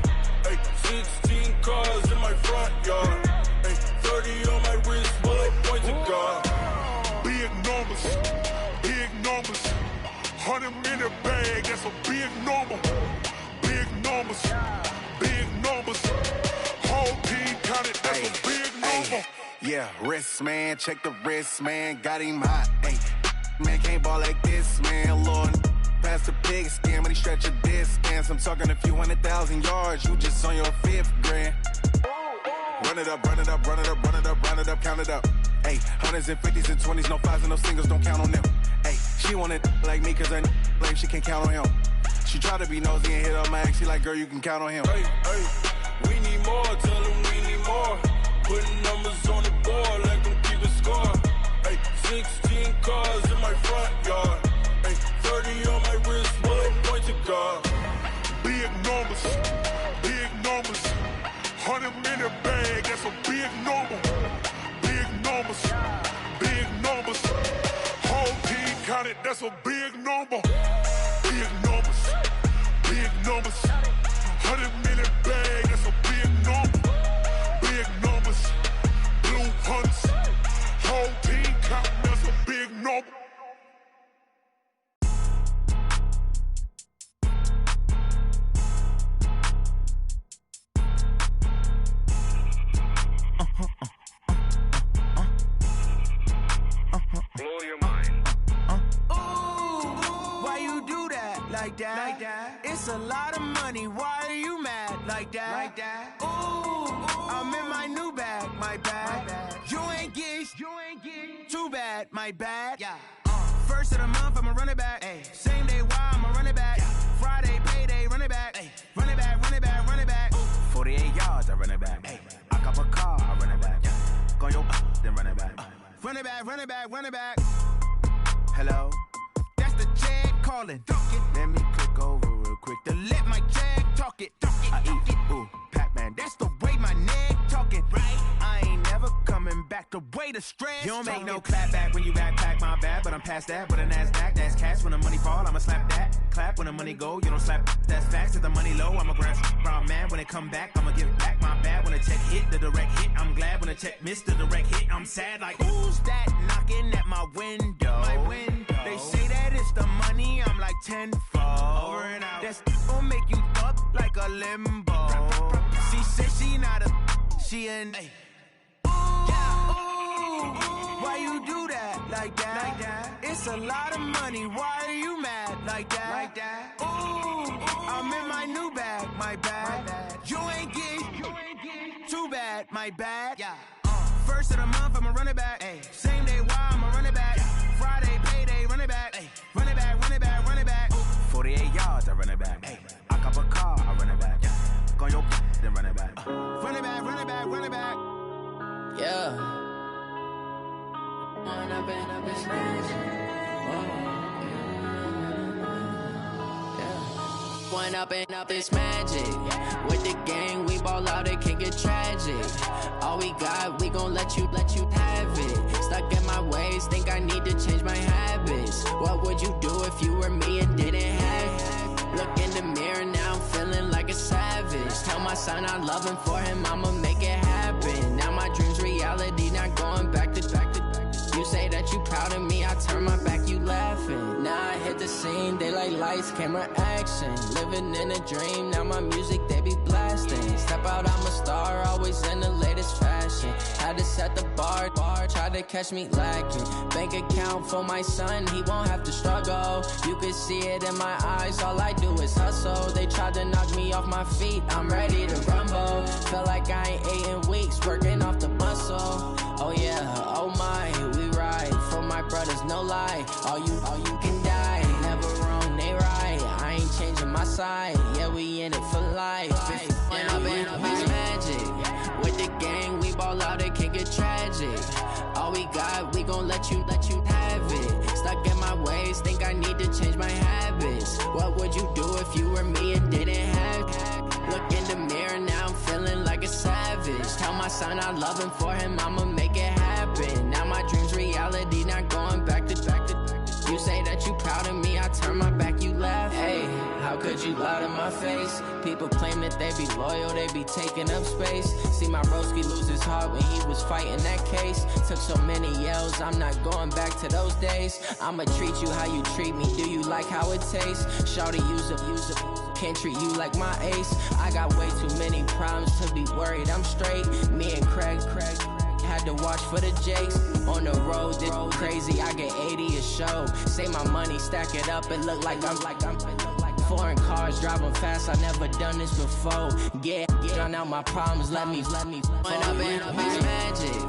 Hey, 16 cars in my front yard. Hey, 30 on my wrist, bullet point to God. Big numbers, 100 in the bag, that's a big number. Big numbers, whole team counted, that's a big number. Yeah, wrist man, check the wrist man, got him hot. Ay, man can't ball like this, man. Lord, past the pig skin when he stretch a distance. I'm talking a few 100,000 yards, you just on your 5th grand. Run it up, count it up. Ay, hundreds and 50s and 20s, no 5s and no singles, don't count on them. Ay, she want it like me, cause her blame, she can't count on him. She try to be nosy and hit up my ex, she like, girl, you can count on him. Hey, we need more, tell them we need more. Putting numbers on the board like them keep a score. Hey, 16 cars in my front yard. Hey, 30 on my wrist, bullet point to God. Big numbers, 100 in the bag, that's a big number. Big numbers, whole team counted, that's a big number. Big numbers, 100 minute bag, that's a big number. Big numbers, blue hunts, whole team counting, that's a big number. Blow your mind. Why you do that like that? It's a lot of money. Why are you mad like that? Ooh, I'm in my new bag, my bad. You ain't getting too bad, my bad. Yeah. First of the month, I'ma run it back. Ay. Same day, why I'ma run it back. Yeah. Friday, payday, run it back. Ay. Run it back. 48 yards, I run it back. Ay. I cop a car, I run it back. Yeah. Go your then run it back. Run it back. Hello? That's the check. calling. Let me click over real quick to let my jag talk it. I eat, ooh, Pac-Man, that's the way my neck talking. I ain't never coming back the way the stress. You don't make no clap back when you backpack, my bad, but I'm past that with a NASDAQ. That's cash when the money fall, I'ma slap that. Clap when the money go, you don't slap. That's facts. If the money low, I'ma grab brown man. When it come back, I'ma give back my bad. When the check hit, the direct hit, I'm glad. When the check missed the direct hit, I'm sad. Like, who's that knocking at my window? My window. They say that it's the money, I'm like tenfold. Over and out. That's gon' make you up like a limbo. She said she not a, she an. Hey. Why you do that like that? It's a lot of money. Why are you mad like that? Ooh, I'm in my new bag, my bad. You ain't getting too bad, my bad. Yeah. First of the month, I'ma run it back. Ay. Same day, why I'ma run it back. Friday, payday, run it back. Ay. Run it back, run it back, run it back. 48 yards, I run it back. Ay. I cop a car, I run it back. Yeah. Go your then run it back. Run it back, run it back, run it back. Yeah. When I've been up this magic. With the gang, we ball out, it can get tragic. All we got, we gon' let you have it. Stuck in my ways, think I need to change my habits. What would you do if you were me and didn't have it? Look in the mirror, now I'm feeling like a savage. Tell my son I love him, for him I'ma make it happen. Now my dream's reality, not going back to. You say that you proud of me, I turn my back, you laughing. Now I hit the scene, they like lights, camera, action. Living in a dream, now my music, they be blasting. Step out, I'm a star, always in the latest fashion. Had to set the bar, try to catch me lacking. Bank account for my son, he won't have to struggle. You can see it in my eyes, all I do is hustle. They tried to knock me off my feet, I'm ready to rumble. Feel like I ain't ate in weeks, working off the muscle. Oh yeah, oh my, we ride for my brothers, no lie. All you can die, never wrong, they right. I ain't changing my side, yeah, we in it for life. When I've been magic, with the gang, we ball out, it can get tragic. All we got, we gon' let you have it. Stuck in my ways, think I need to change my habits. What would you do if you were me and didn't have it? Look in the mirror, now I'm feeling like a savage. Tell my son I love him, for him I'ma make it happen. Now my dream's reality, not going back to. You say that you proud of me, I turn my back, you laugh. Hey, how could you lie to my face? People claim that they be loyal, they be taking up space. See my broski lose his heart when he was fighting that case. Took so many yells, I'm not going back to those days. I'ma treat you how you treat me, do you like how it tastes? Shawty, use up, can't treat you like my ace. I got way too many problems to be worried, I'm straight. Me and Craig had to watch for the Jakes. On the road, this crazy, I get 80 a show. Say my money, stack it up, it look like I'm foreign cars, driving fast, I never done this before. Get drown out my problems, let me When I've been magic.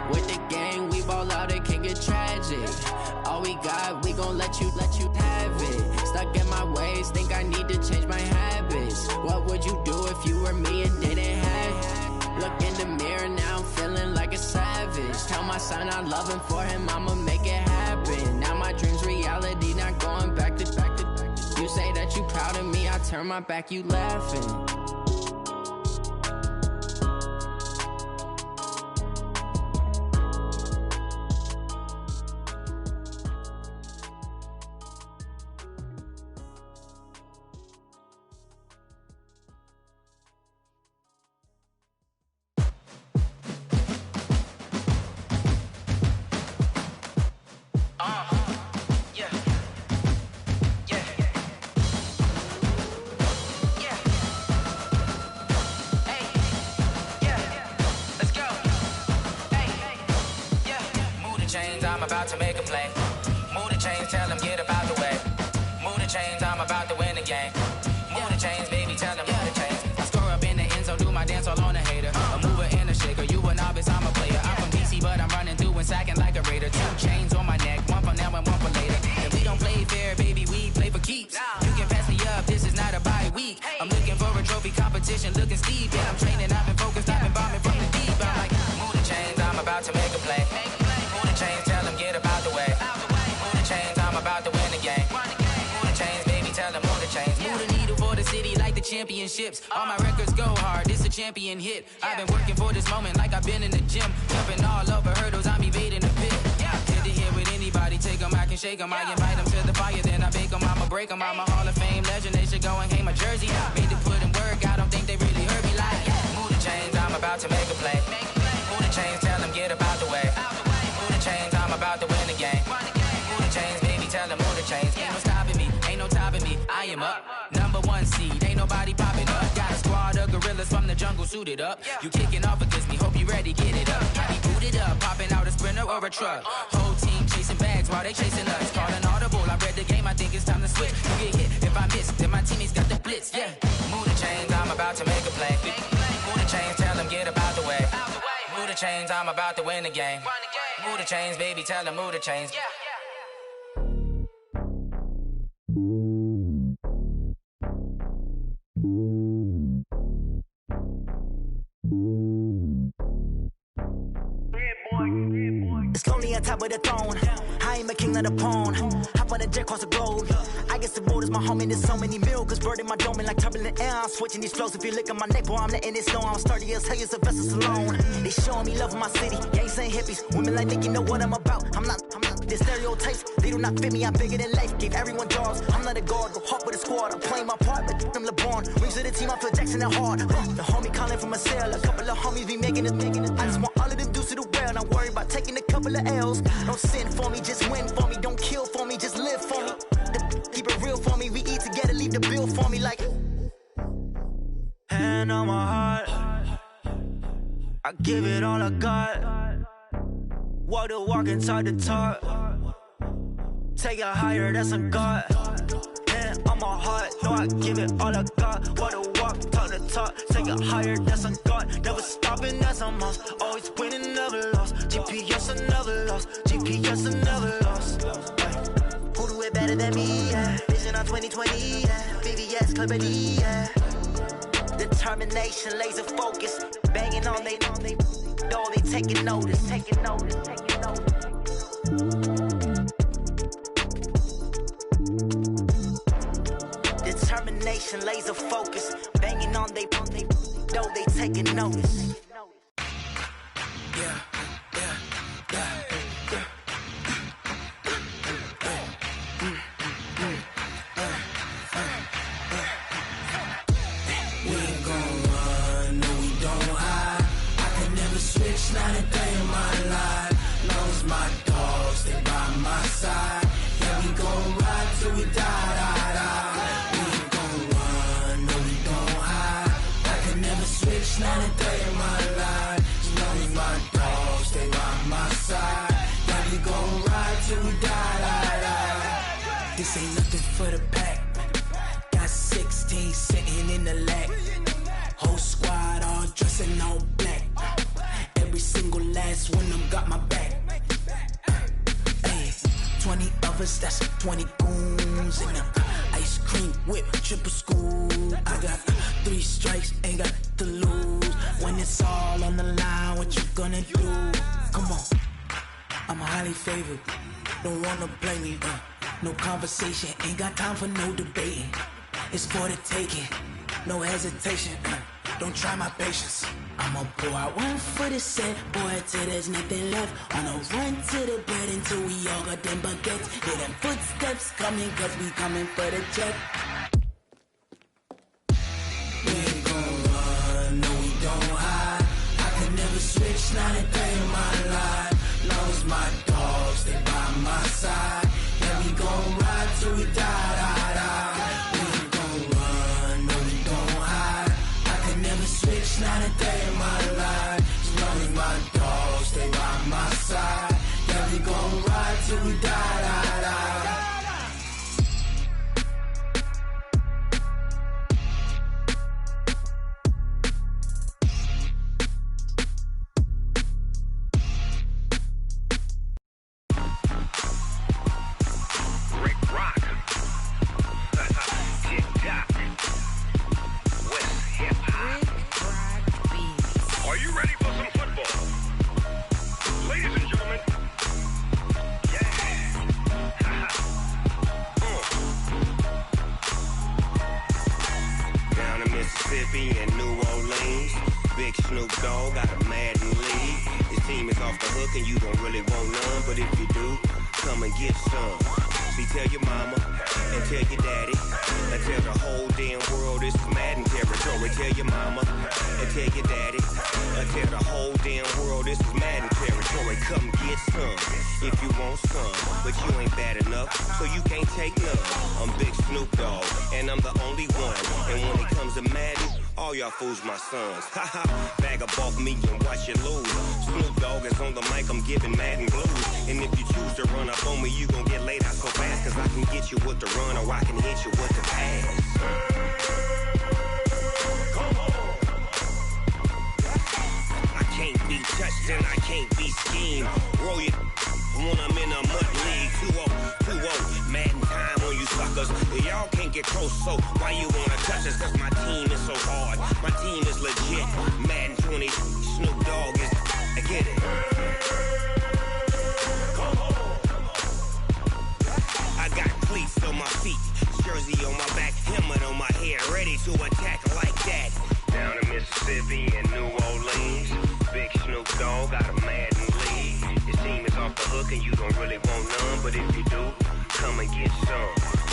With the gang, we ball out, it can get tragic. All we got, we gon' let you have it. Stuck in my ways, think I need to change my habits. What would you do if you were me and didn't have it? Look in the mirror, now I'm feeling like a savage. Tell my son I love him, for him I'ma make it happen. Now my dream's reality, not going back to. You say that you proud of me, I turn my back, you laughing. I'm about to make a play. Move the chains, tell them get about the way. Move the chains, I'm about to win the game. Move the chains, baby, tell them move the chains. I score up in the end zone, do my dance all on a hater. A mover and a shaker, you a novice, I'm a player. I'm from DC, but I'm running through and sacking like a raider. 2 chains on my neck, one for now and one for later. And we don't play fair, baby, we play for keeps. You can pass me up, this is not a bye week. I'm looking for a trophy competition, looking steep. Yeah, I'm training, I've been focused, I've been bombing from the deep. I'm like, move the chains, I'm about to make a play. Move the chains, tell them get about the way. Move the chains, I'm about to win the game. Move the chains, championships. All my records go hard, this a champion hit. I've been working for this moment like I've been in the gym. Jumping all over hurdles, I'm evading the pit. Head to head with anybody, take them, I can shake them. I invite them to the fire, then I bake them, I'ma break them. I'm a Hall of Fame legend, they should go and hang my jersey. Made to put in work, I don't think they really heard me like, move the chains, I'm about to make a play. Move the chains, tell them get up out the way. Move the chains, I'm about to win the game. Move the chains, baby, tell them move the chains. Ain't no stopping me, ain't no topping me, I am up. Number one seed, ain't nobody popping up. Got a squad of gorillas from the jungle suited up. You kicking off against me, hope you ready, get it up. I be booted up, popping out a Sprinter or a truck. Whole team chasing bags while they chasing us. Calling audible, I read the game, I think it's time to switch. You get hit, if I miss, then my teammates got the blitz, yeah. Move the chains, I'm about to make a play. Move the chains, tell them get up out the way. Move the chains, I'm about to win the game. Move the chains, baby, tell them move the chains. It's lonely on top of the throne. I ain't a king, not a pawn. Hop on a jet across the globe. I guess the world is my home and there's so many miracles. Bird in my dome and like turbulent air. I'm switching these flows. If you look at my neck, boy, I'm letting it snow. I'm sturdy as hell as a vessel alone. They showing me love in my city. Gangs ain't hippies. Women like Nick, you know what I'm about. I'm not. The stereotypes, they do not fit me. I'm bigger than life. Gave everyone jobs. I'm not a guard. Go hard with a squad. I'm playing my part, but them LeBron. Rings to the team, I feel Jackson and hard. The homie calling from a cell. A couple of homies be making it. I just want all of them dudes to the well. Not worry about taking a couple of L's. Don't sin for me, just win for me. Don't kill for me, just live for me. Keep it real for me. We eat together, leave the bill for me like. Hand on my heart, I give it all I got. Walk the walk and talk the talk. Take it higher, that's a God. Hand on my heart, no, I give it all I got. Walk the walk, talk the talk. Take it higher, that's a God. Never stopping, that's a must. Always winning, never lost. GPS, I never lost. GPS, I never lost. Who do it better than me? Yeah. Vision on 2020, yeah. VVS, Clarity, yeah. Determination, laser focus. Banging on they know they taking notice. Determination, laser focus. Banging on they know they taking notice. Yeah. Not a day in my life. Knows my dogs, they by my side. Yeah, we gon' ride till we die. We ain't gon' run, no, we don't hide. I can never switch, not a day in my life. Knows my dogs, they by my side. Yeah, we gon' ride till we die. This ain't nothing for the pack. Got 16 sitting in the lag. Whole squad all dressing all black. Every single last one of them got my back. Hey, 20 of us, that's 20 goons in them. Ice cream whip, triple school. I got 3 strikes, ain't got to lose. When it's all on the line, what you gonna do? Come on, I'm highly favored. Don't wanna blame me, no conversation, ain't got time for no debating. It's for the taking, no hesitation. Don't try my patience. I'ma pour out one for the set, boy, till there's nothing left. On a run to the bed until we all got them baguettes. Hear them footsteps coming, cause we coming for the check. We ain't gon' run, no, we don't hide. I can never switch, not a day in my life. Knows my dogs, they by my side. Yeah, we gon' ride till we die. We ain't gon' run, no, we don't hide. I can never switch, not a day in my life. As long as my dogs, they by my side. Yeah, we gon' ride till we die. Dogg got a Madden league. His team is off the hook and you don't really want none, but if you do, come and get some. See, tell your mama and tell your daddy and tell the whole damn world this is Madden territory. Tell your mama and tell your daddy and tell the whole damn world this is Madden territory. Come get some if you want some, but you ain't bad enough, so you can't take none. I'm Big Snoop Dogg, and I'm the only one. And when it comes to Madden, all y'all fools my sons. Haha, bag up off me and watch you lose. Snoop Dogg is on the mic, I'm giving Madden blues. And if you choose to run up on me, you gon' get laid out so fast, cause I can get you with the run or I can hit you with the pass. I can't be touched and I can't be schemed. Roll you when I'm in a mud league. 2-0, Madden time on you suckers. Y'all can't get close, so why you wanna touch us? Cause my team is so hard, my team is legit. Madden 20, Snoop Dogg is, I get it. I got cleats on my feet, jersey on my back, helmet on my head, ready to attack like that. Down in Mississippi and New Orleans, Big Snoop Dogg got a Madden league. His team is off the hook and you don't really want none, but if you do, come and get some.